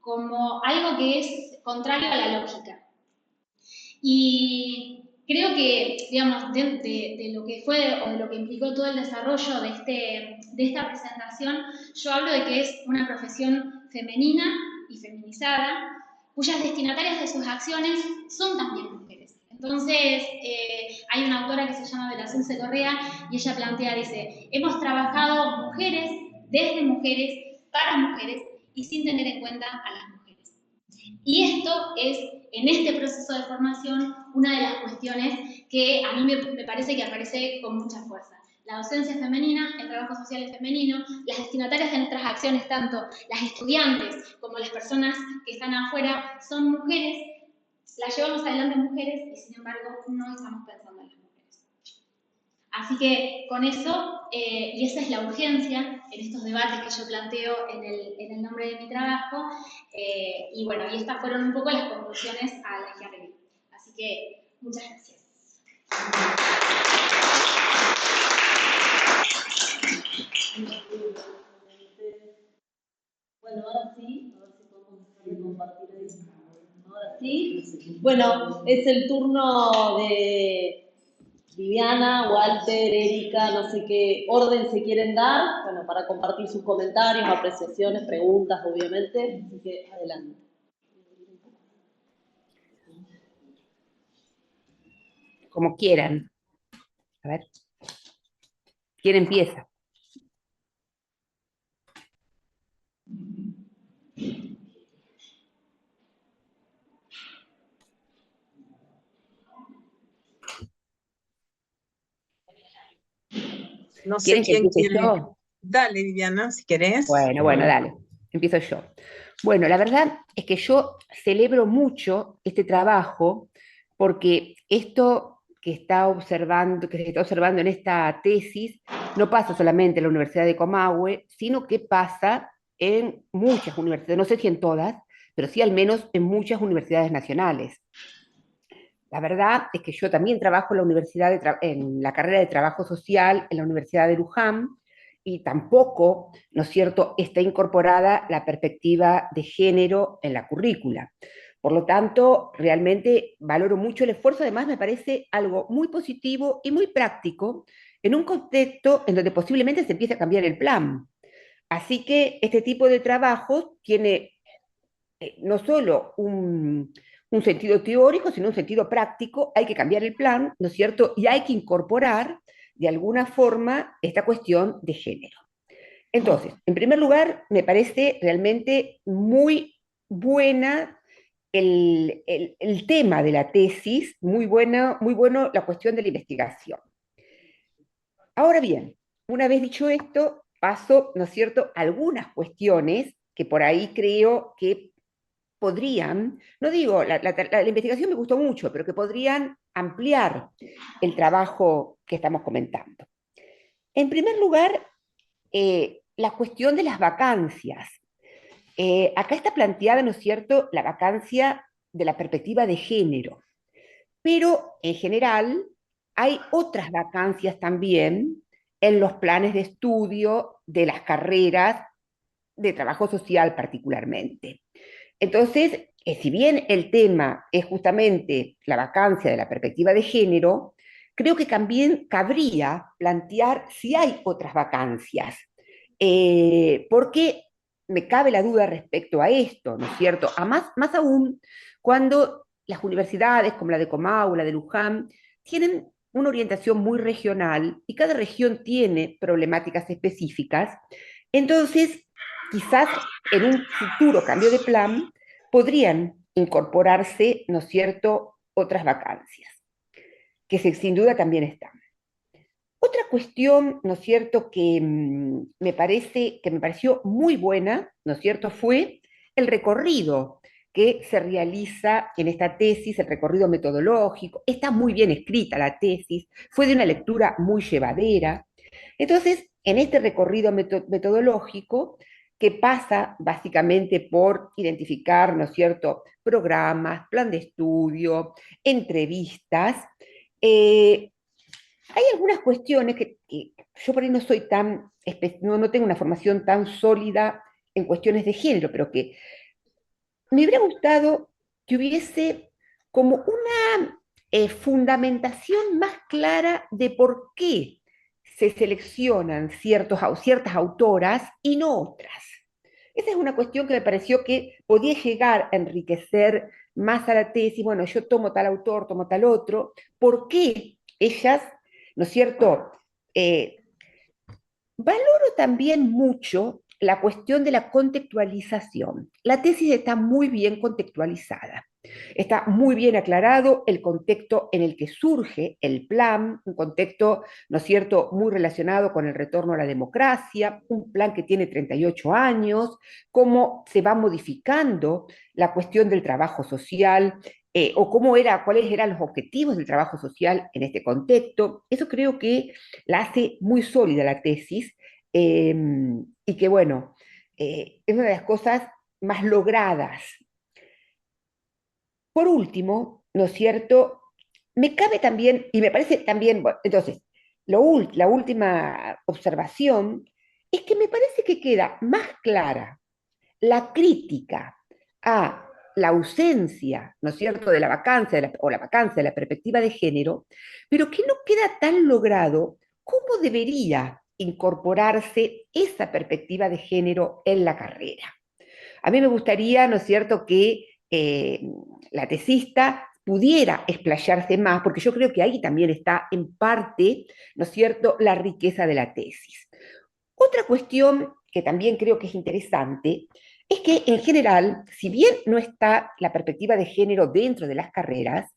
Como algo que es contrario a la lógica. Y creo que, digamos, de lo que fue o de lo que implicó todo el desarrollo de esta presentación, yo hablo de que es una profesión femenina y feminizada, cuyas destinatarias de sus acciones son también mujeres. Entonces, hay una autora que se llama Belasunce Correa y ella plantea, dice, hemos trabajado mujeres, desde mujeres, para mujeres y sin tener en cuenta a las mujeres. Y esto es, en este proceso de formación, una de las cuestiones que a mí me parece que aparece con mucha fuerza. La docencia femenina, el trabajo social es femenino, las destinatarias de nuestras acciones, tanto las estudiantes como las personas que están afuera, son mujeres, las llevamos adelante mujeres y sin embargo no estamos pensando en las mujeres. Así que con eso, y esa es la urgencia en estos debates que yo planteo en el nombre de mi trabajo, y bueno, y estas fueron un poco las conclusiones a las que arribé. Así que, muchas gracias. Bueno, ahora sí, a ver si podemos compartir eso. Ahora sí. Bueno, es el turno de Viviana, Walter, Erika, no sé qué orden se quieren dar, bueno, para compartir sus comentarios, apreciaciones, preguntas, obviamente. Así que adelante. Como quieran. A ver. ¿Quién empieza? No sé ¿Quieren que quién empiece quiere. yo? Dale, Viviana, si querés. Bueno, dale. Empiezo yo. Bueno, la verdad es que yo celebro mucho este trabajo porque esto que se está observando en esta tesis no pasa solamente en la Universidad de Comahue, sino que pasa en muchas universidades, no sé si en todas, pero sí al menos en muchas universidades nacionales. La verdad es que yo también trabajo en la en la carrera de Trabajo Social en la Universidad de Luján, y tampoco, ¿no es cierto?, está incorporada la perspectiva de género en la currícula. Por lo tanto, realmente valoro mucho el esfuerzo. Además, me parece algo muy positivo y muy práctico en un contexto en donde posiblemente se empiece a cambiar el plan. Así que este tipo de trabajo tiene no solo un sentido teórico, sino un sentido práctico. Hay que cambiar el plan, ¿no es cierto? Y hay que incorporar de alguna forma esta cuestión de género. Entonces, en primer lugar, me parece realmente muy buena el tema de la tesis, muy bueno la cuestión de la investigación. Ahora bien, una vez dicho esto, paso, ¿no es cierto?, a algunas cuestiones que por ahí creo que podrían, no digo, la investigación me gustó mucho, pero que podrían ampliar el trabajo que estamos comentando. En primer lugar, la cuestión de las vacancias. Acá está planteada, ¿no es cierto?, la vacancia de la perspectiva de género, pero en general hay otras vacancias también en los planes de estudio de las carreras de trabajo social particularmente. Entonces, si bien el tema es justamente la vacancia de la perspectiva de género, creo que también cabría plantear si hay otras vacancias, porque me cabe la duda respecto a esto, ¿no es cierto? Más aún cuando las universidades como la de Comahue, la de Luján, tienen una orientación muy regional y cada región tiene problemáticas específicas, Entonces, quizás en un futuro cambio de plan podrían incorporarse, ¿no es cierto?, otras vacancias, que sin duda también están. Otra cuestión, ¿no es cierto?, que me pareció muy buena, ¿no es cierto?, fue el recorrido que se realiza en esta tesis, el recorrido metodológico. Está muy bien escrita la tesis, fue de una lectura muy llevadera. Entonces, en este recorrido metodológico, que pasa básicamente por identificar, ¿no es cierto?, programas, plan de estudio, entrevistas, eh, hay algunas cuestiones que yo por ahí no soy tan, no tengo una formación tan sólida en cuestiones de género, pero que me hubiera gustado que hubiese como una fundamentación más clara de por qué se seleccionan ciertas autoras y no otras. Esa es una cuestión que me pareció que podía llegar a enriquecer más a la tesis. Bueno, yo tomo tal autor, tomo tal otro. ¿Por qué ellas, no es cierto? Valoro también mucho la cuestión de la contextualización. La tesis está muy bien contextualizada. Está muy bien aclarado el contexto en el que surge el plan, un contexto, ¿no es cierto?, muy relacionado con el retorno a la democracia, un plan que tiene 38 años, cómo se va modificando la cuestión del trabajo social, o cuáles eran los objetivos del trabajo social en este contexto. Eso creo que la hace muy sólida la tesis, eh, y que, bueno, es una de las cosas más logradas. Por último, ¿no es cierto? Me cabe también, y me parece también, bueno, entonces, la última observación es que me parece que queda más clara la crítica a la ausencia, ¿no es cierto?, de la vacancia o la vacancia de la perspectiva de género, pero que no queda tan logrado cómo debería incorporarse esa perspectiva de género en la carrera. A mí me gustaría, ¿no es cierto?, que la tesista pudiera explayarse más, porque yo creo que ahí también está en parte, ¿no es cierto?, la riqueza de la tesis. Otra cuestión que también creo que es interesante es que en general, si bien no está la perspectiva de género dentro de las carreras,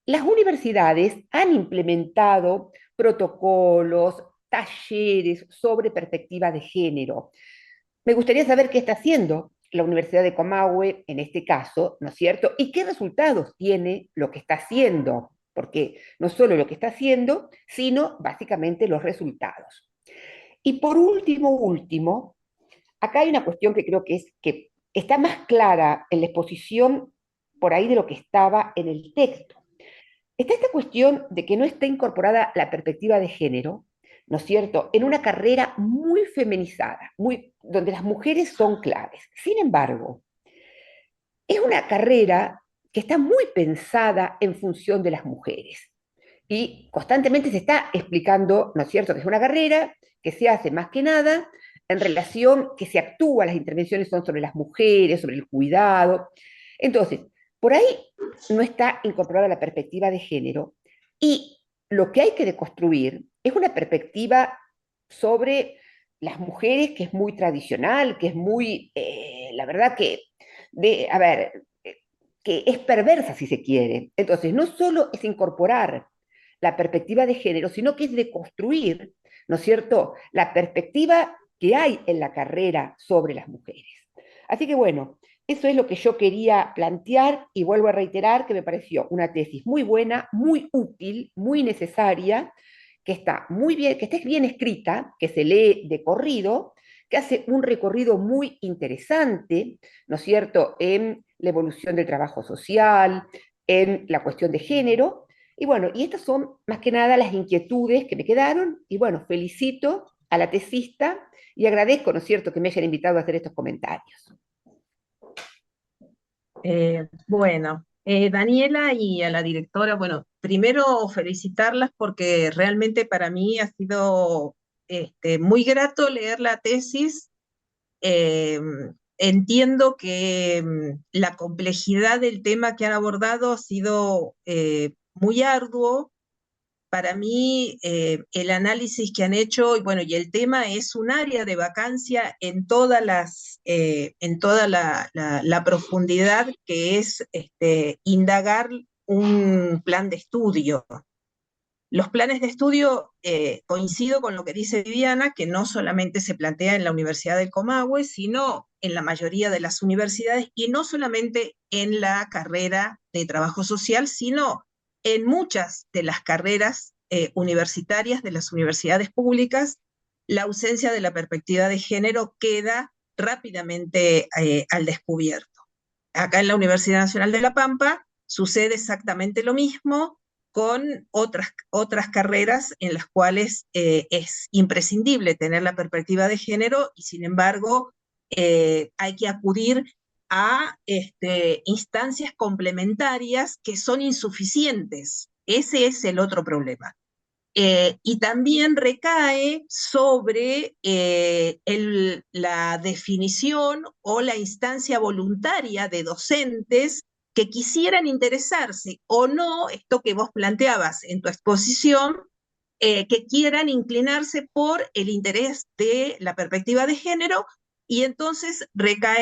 las universidades han implementado protocolos, talleres sobre perspectiva de género. Me gustaría saber qué está haciendo la Universidad de Comahue en este caso, ¿no es cierto? Y qué resultados tiene lo que está haciendo, porque no solo lo que está haciendo, sino básicamente los resultados. Y por último, acá hay una cuestión que creo que está más clara en la exposición por ahí de lo que estaba en el texto. Está esta cuestión de que no está incorporada la perspectiva de género, ¿no es cierto?, en una carrera muy feminizada, donde las mujeres son claves. Sin embargo, es una carrera que está muy pensada en función de las mujeres. Y constantemente se está explicando, ¿no es cierto?, que es una carrera que se hace más que nada en relación, que se actúa, las intervenciones son sobre las mujeres, sobre el cuidado. Entonces, por ahí no está incorporada la perspectiva de género, y lo que hay que deconstruir es una perspectiva sobre las mujeres que es muy tradicional, que es muy, la verdad que, a ver, que es perversa si se quiere. Entonces, no solo es incorporar la perspectiva de género, sino que es deconstruir, ¿no es cierto?, la perspectiva que hay en la carrera sobre las mujeres. Así que bueno, eso es lo que yo quería plantear, y vuelvo a reiterar que me pareció una tesis muy buena, muy útil, muy necesaria, que está muy bien, que esté bien escrita, que se lee de corrido, que hace un recorrido muy interesante, ¿no es cierto?, en la evolución del trabajo social, en la cuestión de género. Y bueno, y estas son más que nada las inquietudes que me quedaron, y bueno, felicito a la tesista y agradezco, ¿no es cierto?, que me hayan invitado a hacer estos comentarios. Bueno, Daniela y a la directora, bueno, primero felicitarlas porque realmente para mí ha sido muy grato leer la tesis. Eh, Entiendo que la complejidad del tema que han abordado ha sido muy arduo, para mí el análisis que han hecho, y bueno, y el tema es un área de vacancia en toda la profundidad que es indagar un plan de estudio. Los planes de estudio, coincido con lo que dice Viviana, que no solamente se plantea en la Universidad del Comahue, sino en la mayoría de las universidades, y no solamente en la carrera de trabajo social, sino en muchas de las carreras universitarias de las universidades públicas. La ausencia de la perspectiva de género queda rápidamente al descubierto. Acá en la Universidad Nacional de La Pampa sucede exactamente lo mismo, con otras carreras en las cuales es imprescindible tener la perspectiva de género, y sin embargo hay que acudir a instancias complementarias que son insuficientes. Ese es el otro problema. Y también recae sobre la definición o la instancia voluntaria de docentes que quisieran interesarse o no, esto que vos planteabas en tu exposición, que quieran inclinarse por el interés de la perspectiva de género, y entonces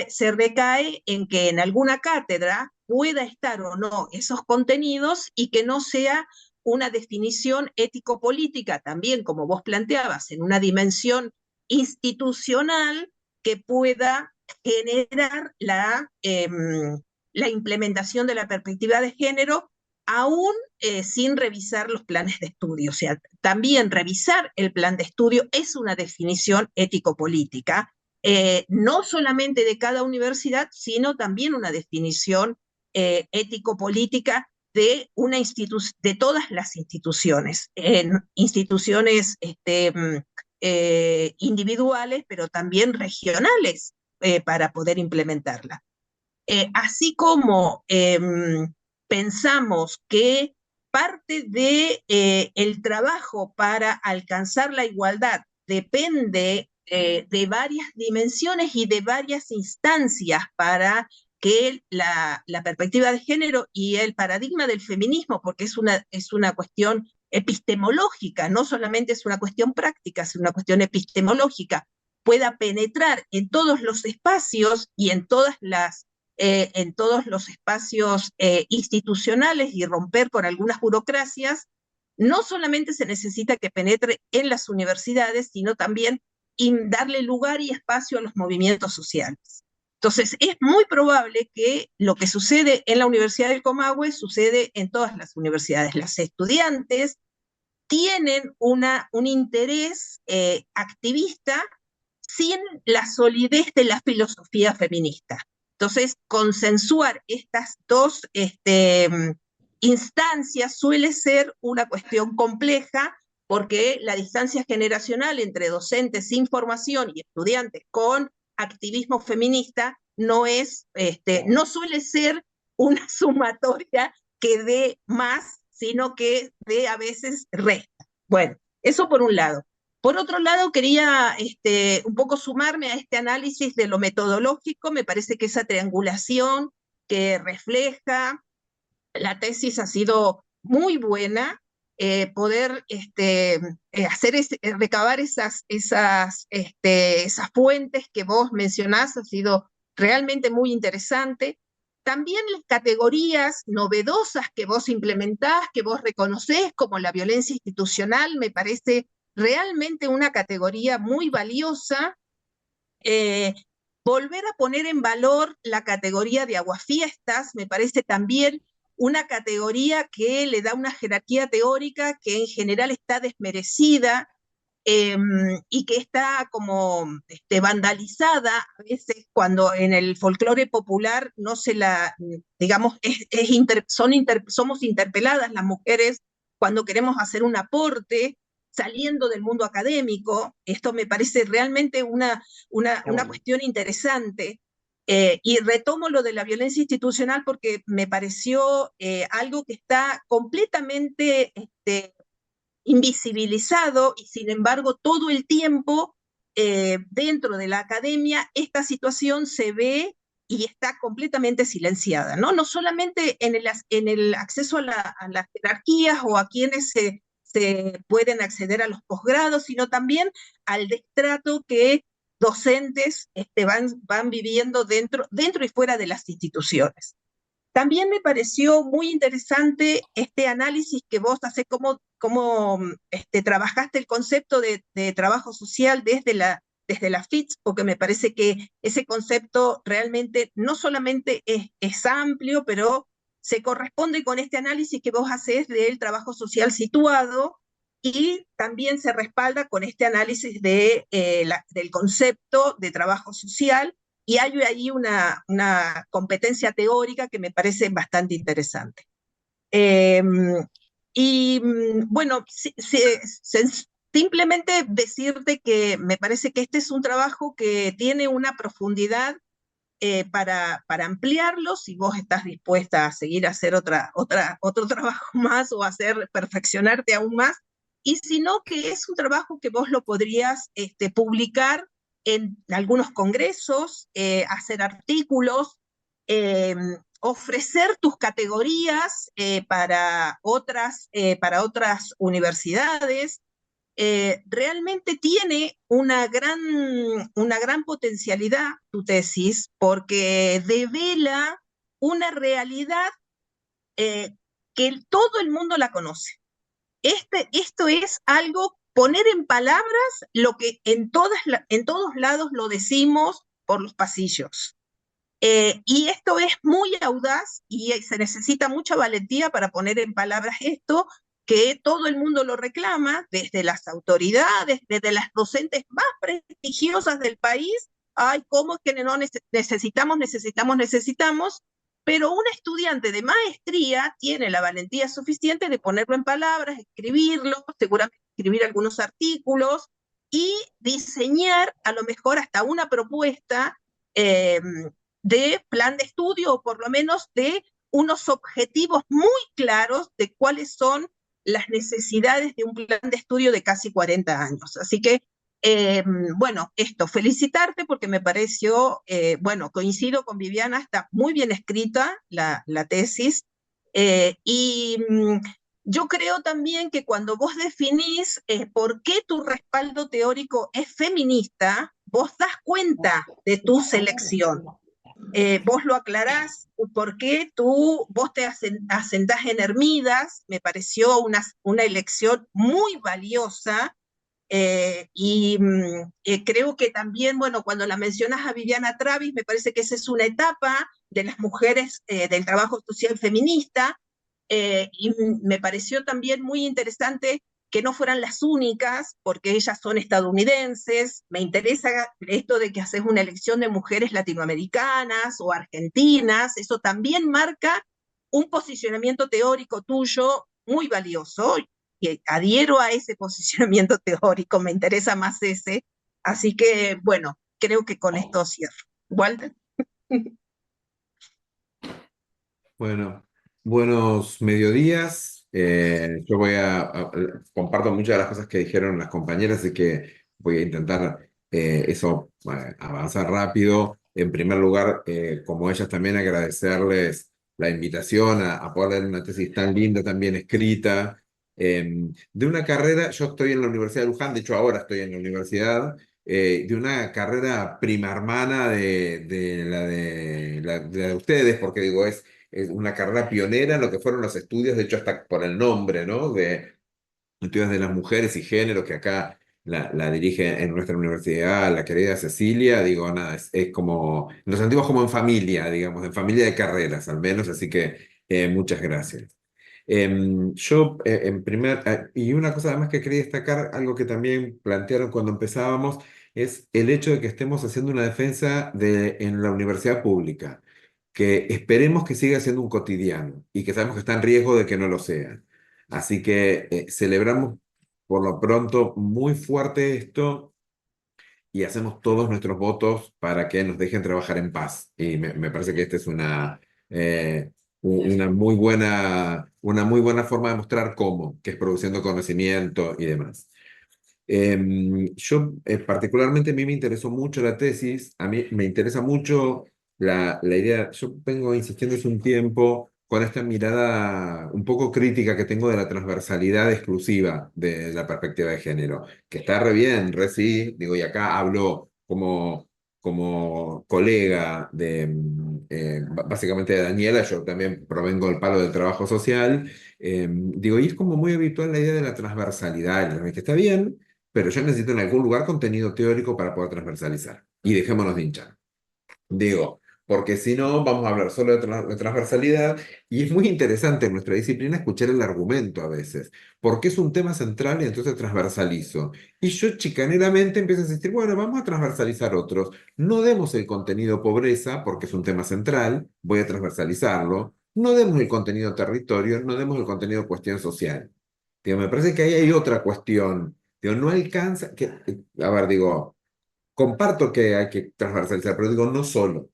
se recae en que en alguna cátedra pueda estar o no esos contenidos, y que no sea una definición ético-política, también como vos planteabas, en una dimensión institucional que pueda generar la implementación de la perspectiva de género, aún sin revisar los planes de estudio. O sea, también revisar el plan de estudio es una definición ético-política, no solamente de cada universidad, sino también una definición ético-política de todas las instituciones, instituciones individuales, pero también regionales, para poder implementarla. Así como pensamos que parte de el trabajo para alcanzar la igualdad depende de varias dimensiones y de varias instancias para que la perspectiva de género y el paradigma del feminismo, porque es una cuestión epistemológica, no solamente es una cuestión práctica, es una cuestión epistemológica, pueda penetrar en todos los espacios y en todos los espacios institucionales y romper con algunas burocracias. No solamente se necesita que penetre en las universidades, sino también darle lugar y espacio a los movimientos sociales. Entonces, es muy probable que lo que sucede en la Universidad del Comahue sucede en todas las universidades. Las estudiantes tienen un interés activista sin la solidez de la filosofía feminista. Entonces, consensuar estas dos instancias suele ser una cuestión compleja, porque la distancia generacional entre docentes sin formación y estudiantes con activismo feminista no suele ser una sumatoria que dé más, sino que dé a veces resta. Bueno, eso por un lado. Por otro lado, quería un poco sumarme a este análisis de lo metodológico. Me parece que esa triangulación que refleja la tesis ha sido muy buena. Poder recabar esas fuentes que vos mencionás ha sido realmente muy interesante. También las categorías novedosas que vos implementás, que vos reconocés, como la violencia institucional, me parece realmente una categoría muy valiosa. Volver a poner en valor la categoría de aguafiestas me parece también una categoría que le da una jerarquía teórica que en general está desmerecida, y que está como vandalizada a veces, cuando en el folclore popular no se digamos, somos interpeladas las mujeres cuando queremos hacer un aporte saliendo del mundo académico. Esto me parece realmente una cuestión interesante. Y retomo lo de la violencia institucional porque me pareció algo que está completamente invisibilizado, y sin embargo todo el tiempo dentro de la academia esta situación se ve y está completamente silenciada, ¿no? No solamente en el acceso a las jerarquías o a quienes se se pueden acceder a los posgrados, sino también al destrato que docentes van viviendo dentro y fuera de las instituciones. También me pareció muy interesante este análisis que vos haces, cómo trabajaste el concepto de trabajo social desde la FITS, porque me parece que ese concepto realmente no solamente es amplio, pero se corresponde con este análisis que vos haces del trabajo social situado, y también se respalda con este análisis del concepto de trabajo social, y hay ahí una competencia teórica que me parece bastante interesante. Bueno, simplemente decirte que me parece que este es un trabajo que tiene una profundidad para ampliarlo, si vos estás dispuesta a seguir a hacer otro trabajo más o perfeccionarte aún más, y si no, que es un trabajo que vos lo podrías publicar en algunos congresos, hacer artículos, ofrecer tus categorías para otras universidades. Realmente tiene una gran potencialidad tu tesis, porque devela una realidad que todo el mundo la conoce. Esto es algo, poner en palabras lo que en todos lados lo decimos por los pasillos. Y esto es muy audaz, y se necesita mucha valentía para poner en palabras esto, que todo el mundo lo reclama, desde las autoridades, desde las docentes más prestigiosas del país. Ay, ¿cómo es que no necesitamos? Pero un estudiante de maestría tiene la valentía suficiente de ponerlo en palabras, escribirlo, seguramente escribir algunos artículos y diseñar a lo mejor hasta una propuesta de plan de estudio, o por lo menos de unos objetivos muy claros de cuáles son las necesidades de un plan de estudio de casi 40 años. Así que, bueno, felicitarte, porque me pareció, bueno, coincido con Viviana, está muy bien escrita la tesis, y yo creo también que cuando vos definís por qué tu respaldo teórico es feminista, vos das cuenta de tu selección. Vos lo aclarás, por qué vos te asentás en Hermidas. Me pareció una elección muy valiosa, y creo que también, bueno, cuando la mencionas a Viviana Travis, me parece que esa es una etapa de las mujeres del trabajo social feminista, y me pareció también muy interesante que no fueran las únicas, porque ellas son estadounidenses. Me interesa esto de que haces una elección de mujeres latinoamericanas o argentinas. Eso también marca un posicionamiento teórico tuyo muy valioso, y adhiero a ese posicionamiento teórico, me interesa más ese. Así que, bueno, creo que con esto cierro. Walter. Bueno, buenos mediodías. Yo comparto muchas de las cosas que dijeron las compañeras, así que voy a intentar avanzar rápido. En primer lugar, como ellas también, agradecerles la invitación a poder leer una tesis tan linda, tan bien escrita, de una carrera. Yo estoy en la Universidad de Luján, de hecho ahora estoy en la universidad, de una carrera prima hermana de la de ustedes, porque digo, es una carrera pionera en lo que fueron los estudios, de hecho hasta por el nombre, ¿no? De estudios de las mujeres y género, que acá la dirige en nuestra universidad la querida Cecilia. Digo, nada, es como, nos sentimos como en familia, digamos, en familia de carreras al menos, así que muchas gracias. Y una cosa además que quería destacar, algo que también plantearon cuando empezábamos, es el hecho de que estemos haciendo una defensa en la universidad pública, que esperemos que siga siendo un cotidiano y que sabemos que está en riesgo de que no lo sea. Así que celebramos por lo pronto muy fuerte esto, y hacemos todos nuestros votos para que nos dejen trabajar en paz. Y me parece que esta es una muy buena forma de mostrar cómo, que es produciendo conocimiento y demás. Particularmente a mí me interesó mucho la tesis. A mí me interesa mucho la idea. Yo vengo insistiendo hace un tiempo con esta mirada un poco crítica que tengo de la transversalidad exclusiva de la perspectiva de género, que está re bien, re sí, digo, y acá hablo como colega de, básicamente de Daniela, yo también provengo del palo del trabajo social, digo, y es como muy habitual la idea de la transversalidad, que está bien, pero yo necesito en algún lugar contenido teórico para poder transversalizar, y dejémonos de hinchar. Digo, porque si no, vamos a hablar solo de transversalidad y es muy interesante en nuestra disciplina escuchar el argumento a veces, porque es un tema central y entonces transversalizo. Y yo chicaneramente empiezo a insistir, bueno, vamos a transversalizar otros. No demos el contenido pobreza porque es un tema central, voy a transversalizarlo. No demos el contenido territorio, no demos el contenido cuestión social. Digo, me parece que ahí hay otra cuestión. Digo, no alcanza, a ver, digo, comparto que hay que transversalizar, pero digo, no solo.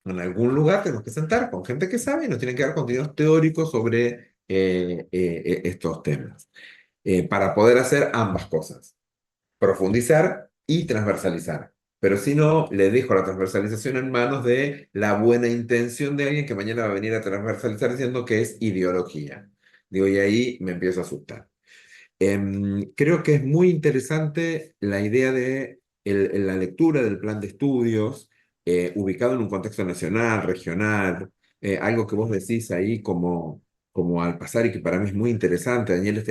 En algún lugar tenemos que sentar con gente que sabe y nos tienen que dar contenidos teóricos sobre estos temas, para poder hacer ambas cosas, profundizar y transversalizar. Pero si no, le dejo la transversalización en manos de la buena intención de alguien que mañana va a venir a transversalizar diciendo que es ideología. Digo, y ahí me empiezo a asustar. Creo que es muy interesante la idea de la lectura del plan de estudios, ubicado en un contexto nacional, regional, algo que vos decís ahí como al pasar y que para mí es muy interesante, Daniel,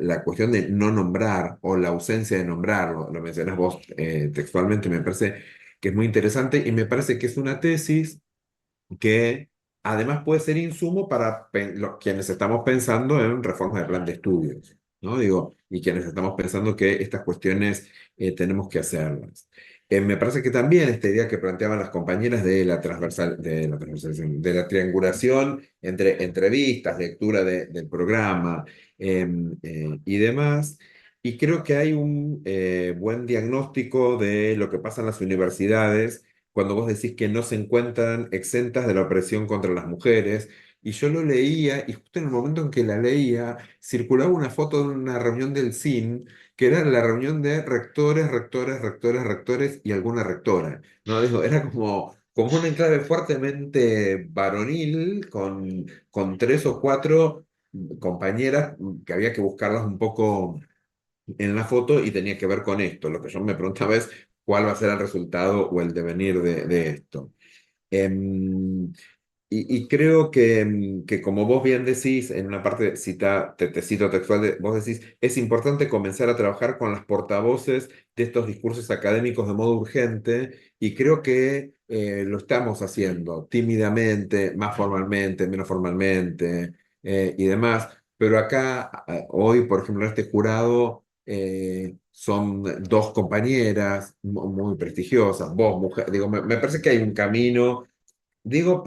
la cuestión de no nombrar o la ausencia de nombrarlo, lo mencionás vos textualmente, me parece que es muy interesante y me parece que es una tesis que además puede ser insumo para quienes estamos pensando en reformas de plan de estudios, ¿no? Digo, y quienes estamos pensando que estas cuestiones tenemos que hacerlas. Me parece que también esta idea que planteaban las compañeras de la transversalización, de la triangulación entre entrevistas, lectura del programa y demás. Y creo que hay un buen diagnóstico de lo que pasa en las universidades cuando vos decís que no se encuentran exentas de la opresión contra las mujeres. Y yo lo leía, y justo en el momento en que la leía, circulaba una foto de una reunión del CIN, que era la reunión de rectores, rectores, rectores, rectores y alguna rectora. ¿No? Digo, era como un enclave fuertemente varonil, con tres o cuatro compañeras que había que buscarlas un poco en la foto y tenía que ver con esto. Lo que yo me preguntaba es cuál va a ser el resultado o el devenir de esto. Em, y creo que como vos bien decís, en una parte te cito textual, vos decís, es importante comenzar a trabajar con las portavoces de estos discursos académicos de modo urgente, y creo que lo estamos haciendo tímidamente, más formalmente, menos formalmente, y demás. Pero acá, hoy, por ejemplo, en este jurado, son dos compañeras muy prestigiosas, vos, mujer, digo, me parece que hay un camino. Digo,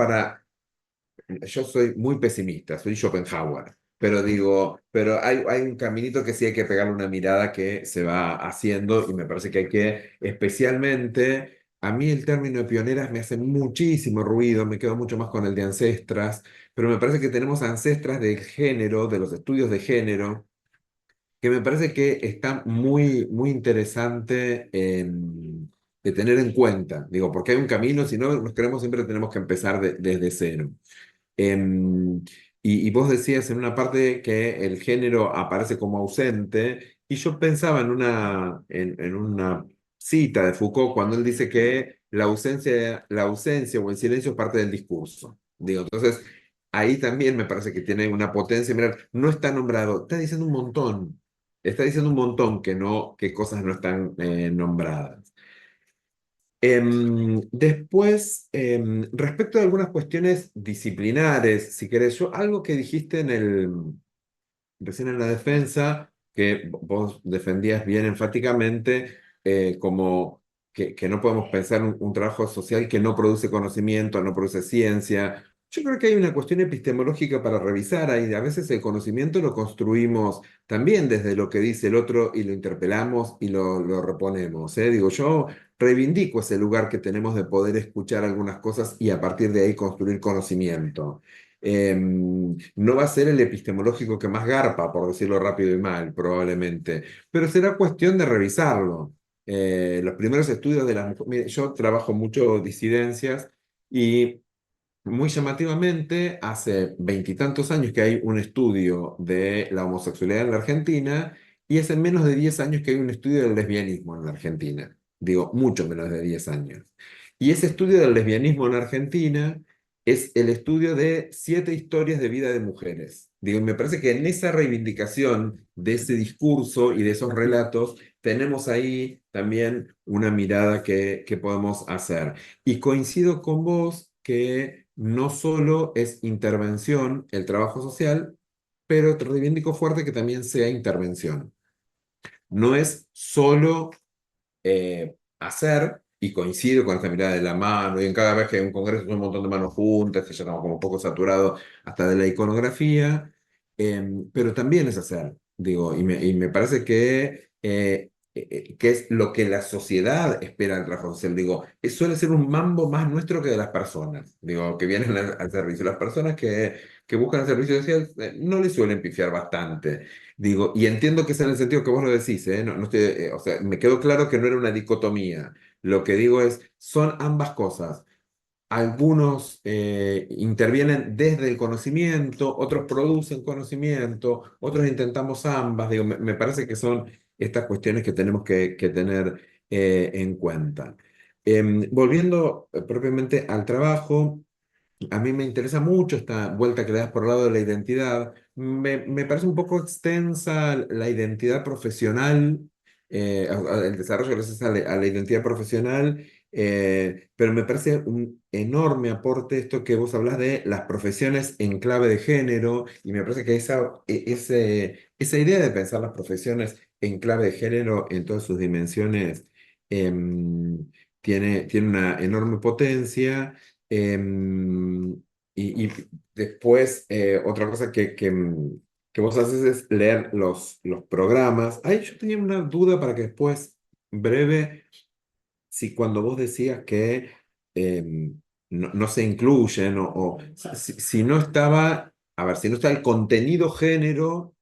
yo soy muy pesimista, soy Schopenhauer, pero digo, pero hay un caminito que sí hay que pegarle una mirada que se va haciendo y me parece que hay que, especialmente, a mí el término de pioneras me hace muchísimo ruido, me quedo mucho más con el de ancestras, pero me parece que tenemos ancestras del género, de los estudios de género, que me parece que está muy, muy interesante de tener en cuenta, digo, porque hay un camino, si no nos queremos siempre tenemos que empezar desde cero. Em, y vos decías en una parte que el género aparece como ausente, y yo pensaba en una cita de Foucault cuando él dice que la ausencia o el silencio es parte del discurso. Digo, entonces, ahí también me parece que tiene una potencia. Mirá, no está nombrado, está diciendo un montón que no, que cosas no están nombradas. Después, respecto de algunas cuestiones disciplinares, si querés, algo que dijiste recién en la defensa, que vos defendías bien enfáticamente, como que no podemos pensar un trabajo social que no produce conocimiento, no produce ciencia. Yo creo que hay una cuestión epistemológica para revisar ahí. A veces el conocimiento lo construimos también desde lo que dice el otro y lo interpelamos y lo reponemos, ¿eh? Digo, yo reivindico ese lugar que tenemos de poder escuchar algunas cosas y a partir de ahí construir conocimiento. No va a ser el epistemológico que más garpa, por decirlo rápido y mal, probablemente, pero será cuestión de revisarlo. Los primeros estudios de las mujeres, yo trabajo mucho disidencias y muy llamativamente, hace veintitantos años que hay un estudio de la homosexualidad en la Argentina y hace menos de 10 años que hay un estudio del lesbianismo en la Argentina. Digo, mucho menos de 10 años. Y ese estudio del lesbianismo en Argentina es el estudio de 7 historias de vida de mujeres. Digo, y me parece que en esa reivindicación de ese discurso y de esos relatos tenemos ahí también una mirada que podemos hacer. Y coincido con vos que no solo es intervención el trabajo social, pero te reivindico fuerte que también sea intervención. No es solo hacer, y coincido con esta mirada de la mano, y en cada vez que hay un congreso hay un montón de manos juntas, que ya estamos como un poco saturados hasta de la iconografía, pero también es hacer, digo, y me parece que es lo que la sociedad espera del trabajo social, digo, suele ser un mambo más nuestro que de las personas, digo, que vienen al servicio. Las personas que buscan el servicio social no les suelen pifiar bastante. Digo, y entiendo que es en el sentido que vos lo decís, ¿eh? No, no estoy, o sea, me quedó claro que no era una dicotomía. Lo que digo es, son ambas cosas. Algunos intervienen desde el conocimiento, otros producen conocimiento, otros intentamos ambas. Digo, me parece que son estas cuestiones que tenemos que tener en cuenta. Volviendo propiamente al trabajo. A mí me interesa mucho esta vuelta que le das por el lado de la identidad. Me parece un poco extensa la identidad profesional, el desarrollo gracias a la identidad profesional, pero me parece un enorme aporte esto que vos hablas de las profesiones en clave de género, y me parece que esa idea de pensar las profesiones en clave de género en todas sus dimensiones tiene una enorme potencia. Em, y después, otra cosa que vos haces es leer los programas. Ahí yo tenía una duda para que después, breve, si cuando vos decías que no se incluyen o si no estaba, a ver, si no está el contenido género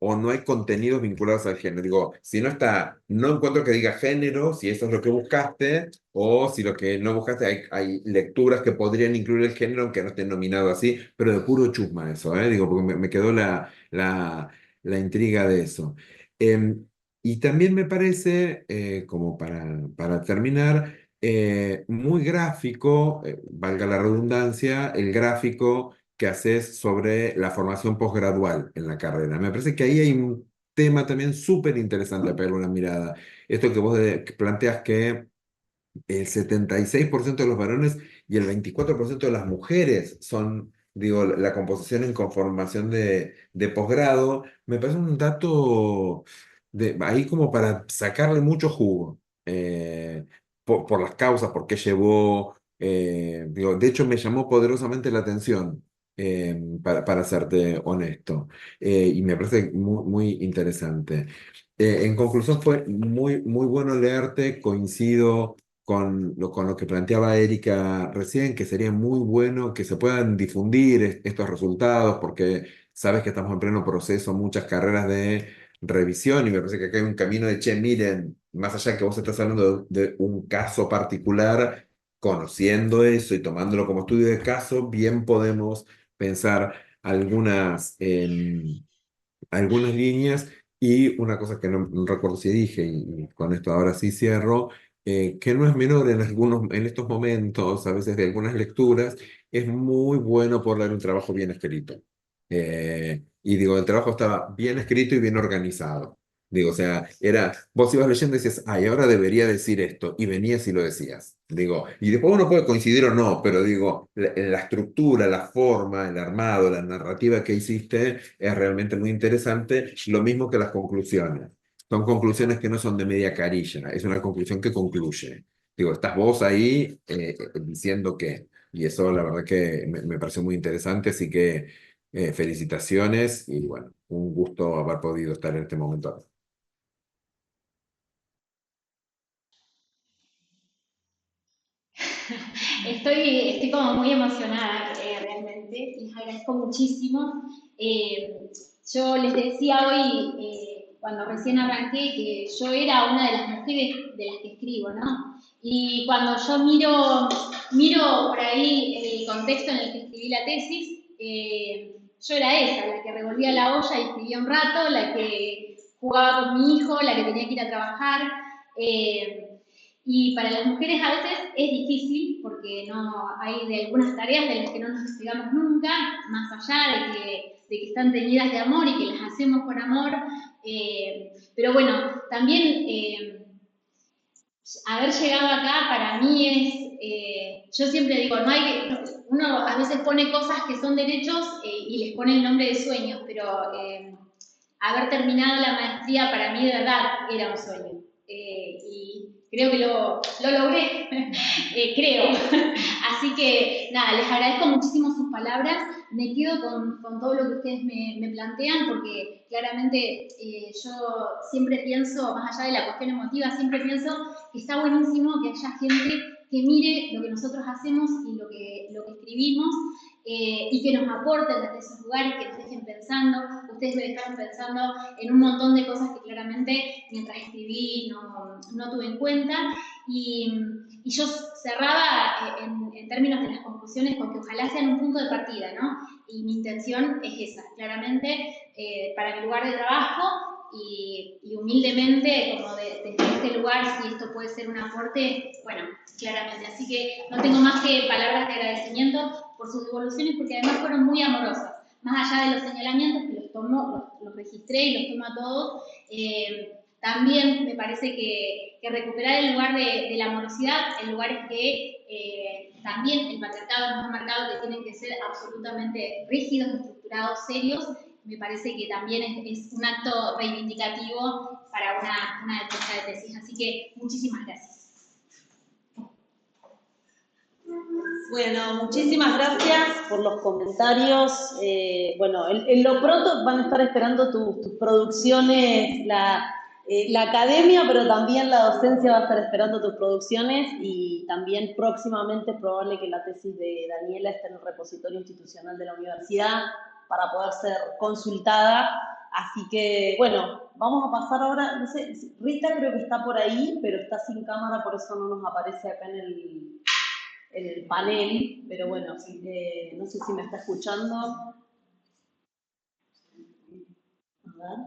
o no hay contenidos vinculados al género. Digo, si no está, no encuentro que diga género, si eso es lo que buscaste, o si lo que no buscaste, hay lecturas que podrían incluir el género, aunque no estén nominados así, pero de puro chusma eso, ¿eh? Digo, porque me quedó la intriga de eso. Em, y también me parece, como para terminar, muy gráfico, valga la redundancia, el gráfico que haces sobre la formación posgradual en la carrera. Me parece que ahí hay un tema también súper interesante a pegarle una mirada. Esto que vos que planteas que el 76% de los varones y el 24% de las mujeres son, digo, la composición en conformación de posgrado, me parece un dato ahí como para sacarle mucho jugo, por las causas, por qué llevó, digo, de hecho me llamó poderosamente la atención. Para serte honesto. Y me parece muy, muy interesante. En conclusión, fue muy, muy bueno leerte, coincido con lo que planteaba Erika recién, que sería muy bueno que se puedan difundir estos resultados, porque sabes que estamos en pleno proceso, muchas carreras de revisión, y me parece que acá hay un camino de, che, miren, más allá que vos estás hablando de un caso particular, conociendo eso y tomándolo como estudio de caso, bien podemos pensar algunas líneas. Y una cosa que no recuerdo si dije, y con esto ahora sí cierro, que no es menor en estos momentos, a veces de algunas lecturas, es muy bueno por leer un trabajo bien escrito. Y digo, el trabajo estaba bien escrito y bien organizado. Digo, o sea, vos ibas leyendo y decías, ay, ahora debería decir esto, y venías y lo decías. Digo, y después uno puede coincidir o no, pero digo, la estructura, la forma, el armado, la narrativa que hiciste es realmente muy interesante, lo mismo que las conclusiones. Son conclusiones que no son de media carilla, es una conclusión que concluye. Digo, estás vos ahí diciendo que, y eso la verdad que me pareció muy interesante, así que felicitaciones y bueno, un gusto haber podido estar en este momento. Estoy como muy emocionada realmente, les agradezco muchísimo. Yo les decía hoy, cuando recién arranqué, que yo era una de las mujeres de las que escribo, ¿no? Y cuando yo miro por ahí el contexto en el que escribí la tesis, yo era esa, la que revolvía la olla y escribía un rato, la que jugaba con mi hijo, la que tenía que ir a trabajar. Y para las mujeres a veces es difícil porque no hay de algunas tareas de las que no nos despegamos nunca, más allá de que están teñidas de amor y que las hacemos con amor. Pero bueno, también haber llegado acá para mí es, yo siempre digo, uno a veces pone cosas que son derechos y les pone el nombre de sueños, pero haber terminado la maestría para mí de verdad era un sueño. Y creo que lo logré, creo. Así que nada, les agradezco muchísimo sus palabras. Me quedo con todo lo que ustedes me plantean, porque claramente yo siempre pienso, más allá de la cuestión emotiva, siempre pienso que está buenísimo que haya gente que mire lo que nosotros hacemos y lo que escribimos, y que nos aporten desde esos lugares, que nos dejen pensando. Ustedes me dejaron pensando en un montón de cosas que claramente mientras escribí no tuve en cuenta, y yo cerraba en términos de las conclusiones con que ojalá sean un punto de partida, ¿no? Y mi intención es esa, claramente, para mi lugar de trabajo, y humildemente, como desde este lugar, si esto puede ser un aporte, bueno, claramente. Así que no tengo más que palabras de agradecimiento por sus devoluciones, porque además fueron muy amorosas. Más allá de los señalamientos, que los registré y los tomo a todos, también me parece que recuperar el lugar de la amorosidad en lugares que también el patriarcado nos ha marcado que tienen que ser absolutamente rígidos, estructurados, serios, me parece que también es un acto reivindicativo para una defensa de tesis. Así que muchísimas gracias. Bueno, muchísimas gracias por los comentarios. Bueno, en lo pronto van a estar esperando tus producciones, la academia, pero también la docencia va a estar esperando tus producciones, y también próximamente es probable que la tesis de Daniela esté en el repositorio institucional de la universidad para poder ser consultada. Así que, bueno, vamos a pasar ahora, no sé, Rita creo que está por ahí, pero está sin cámara, por eso no nos aparece acá en el panel, pero bueno, no sé si me está escuchando. A ver.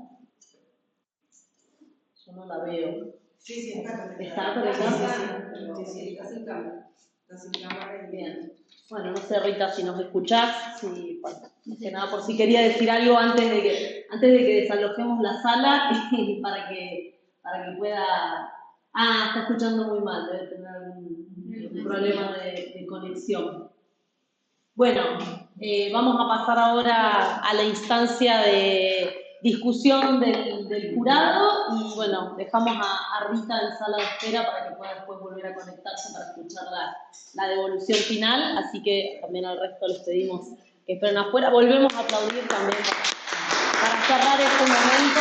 Yo no la veo. Sí, está. ¿Está por acá? Sí, está sin cámara. Está sin cámara. Bien. Bueno, no sé, Rita, si nos escuchás, bueno, más que nada, por si quería decir algo antes de que desalojemos la sala, para que pueda... Ah, está escuchando muy mal, debe tener algún problema de conexión. Bueno, vamos a pasar ahora a la instancia de discusión del jurado, y bueno, dejamos a Rita en sala de espera para que pueda después volver a conectarse para escuchar la devolución final, así que también al resto les pedimos que esperen afuera. Volvemos a aplaudir también para cerrar este momento.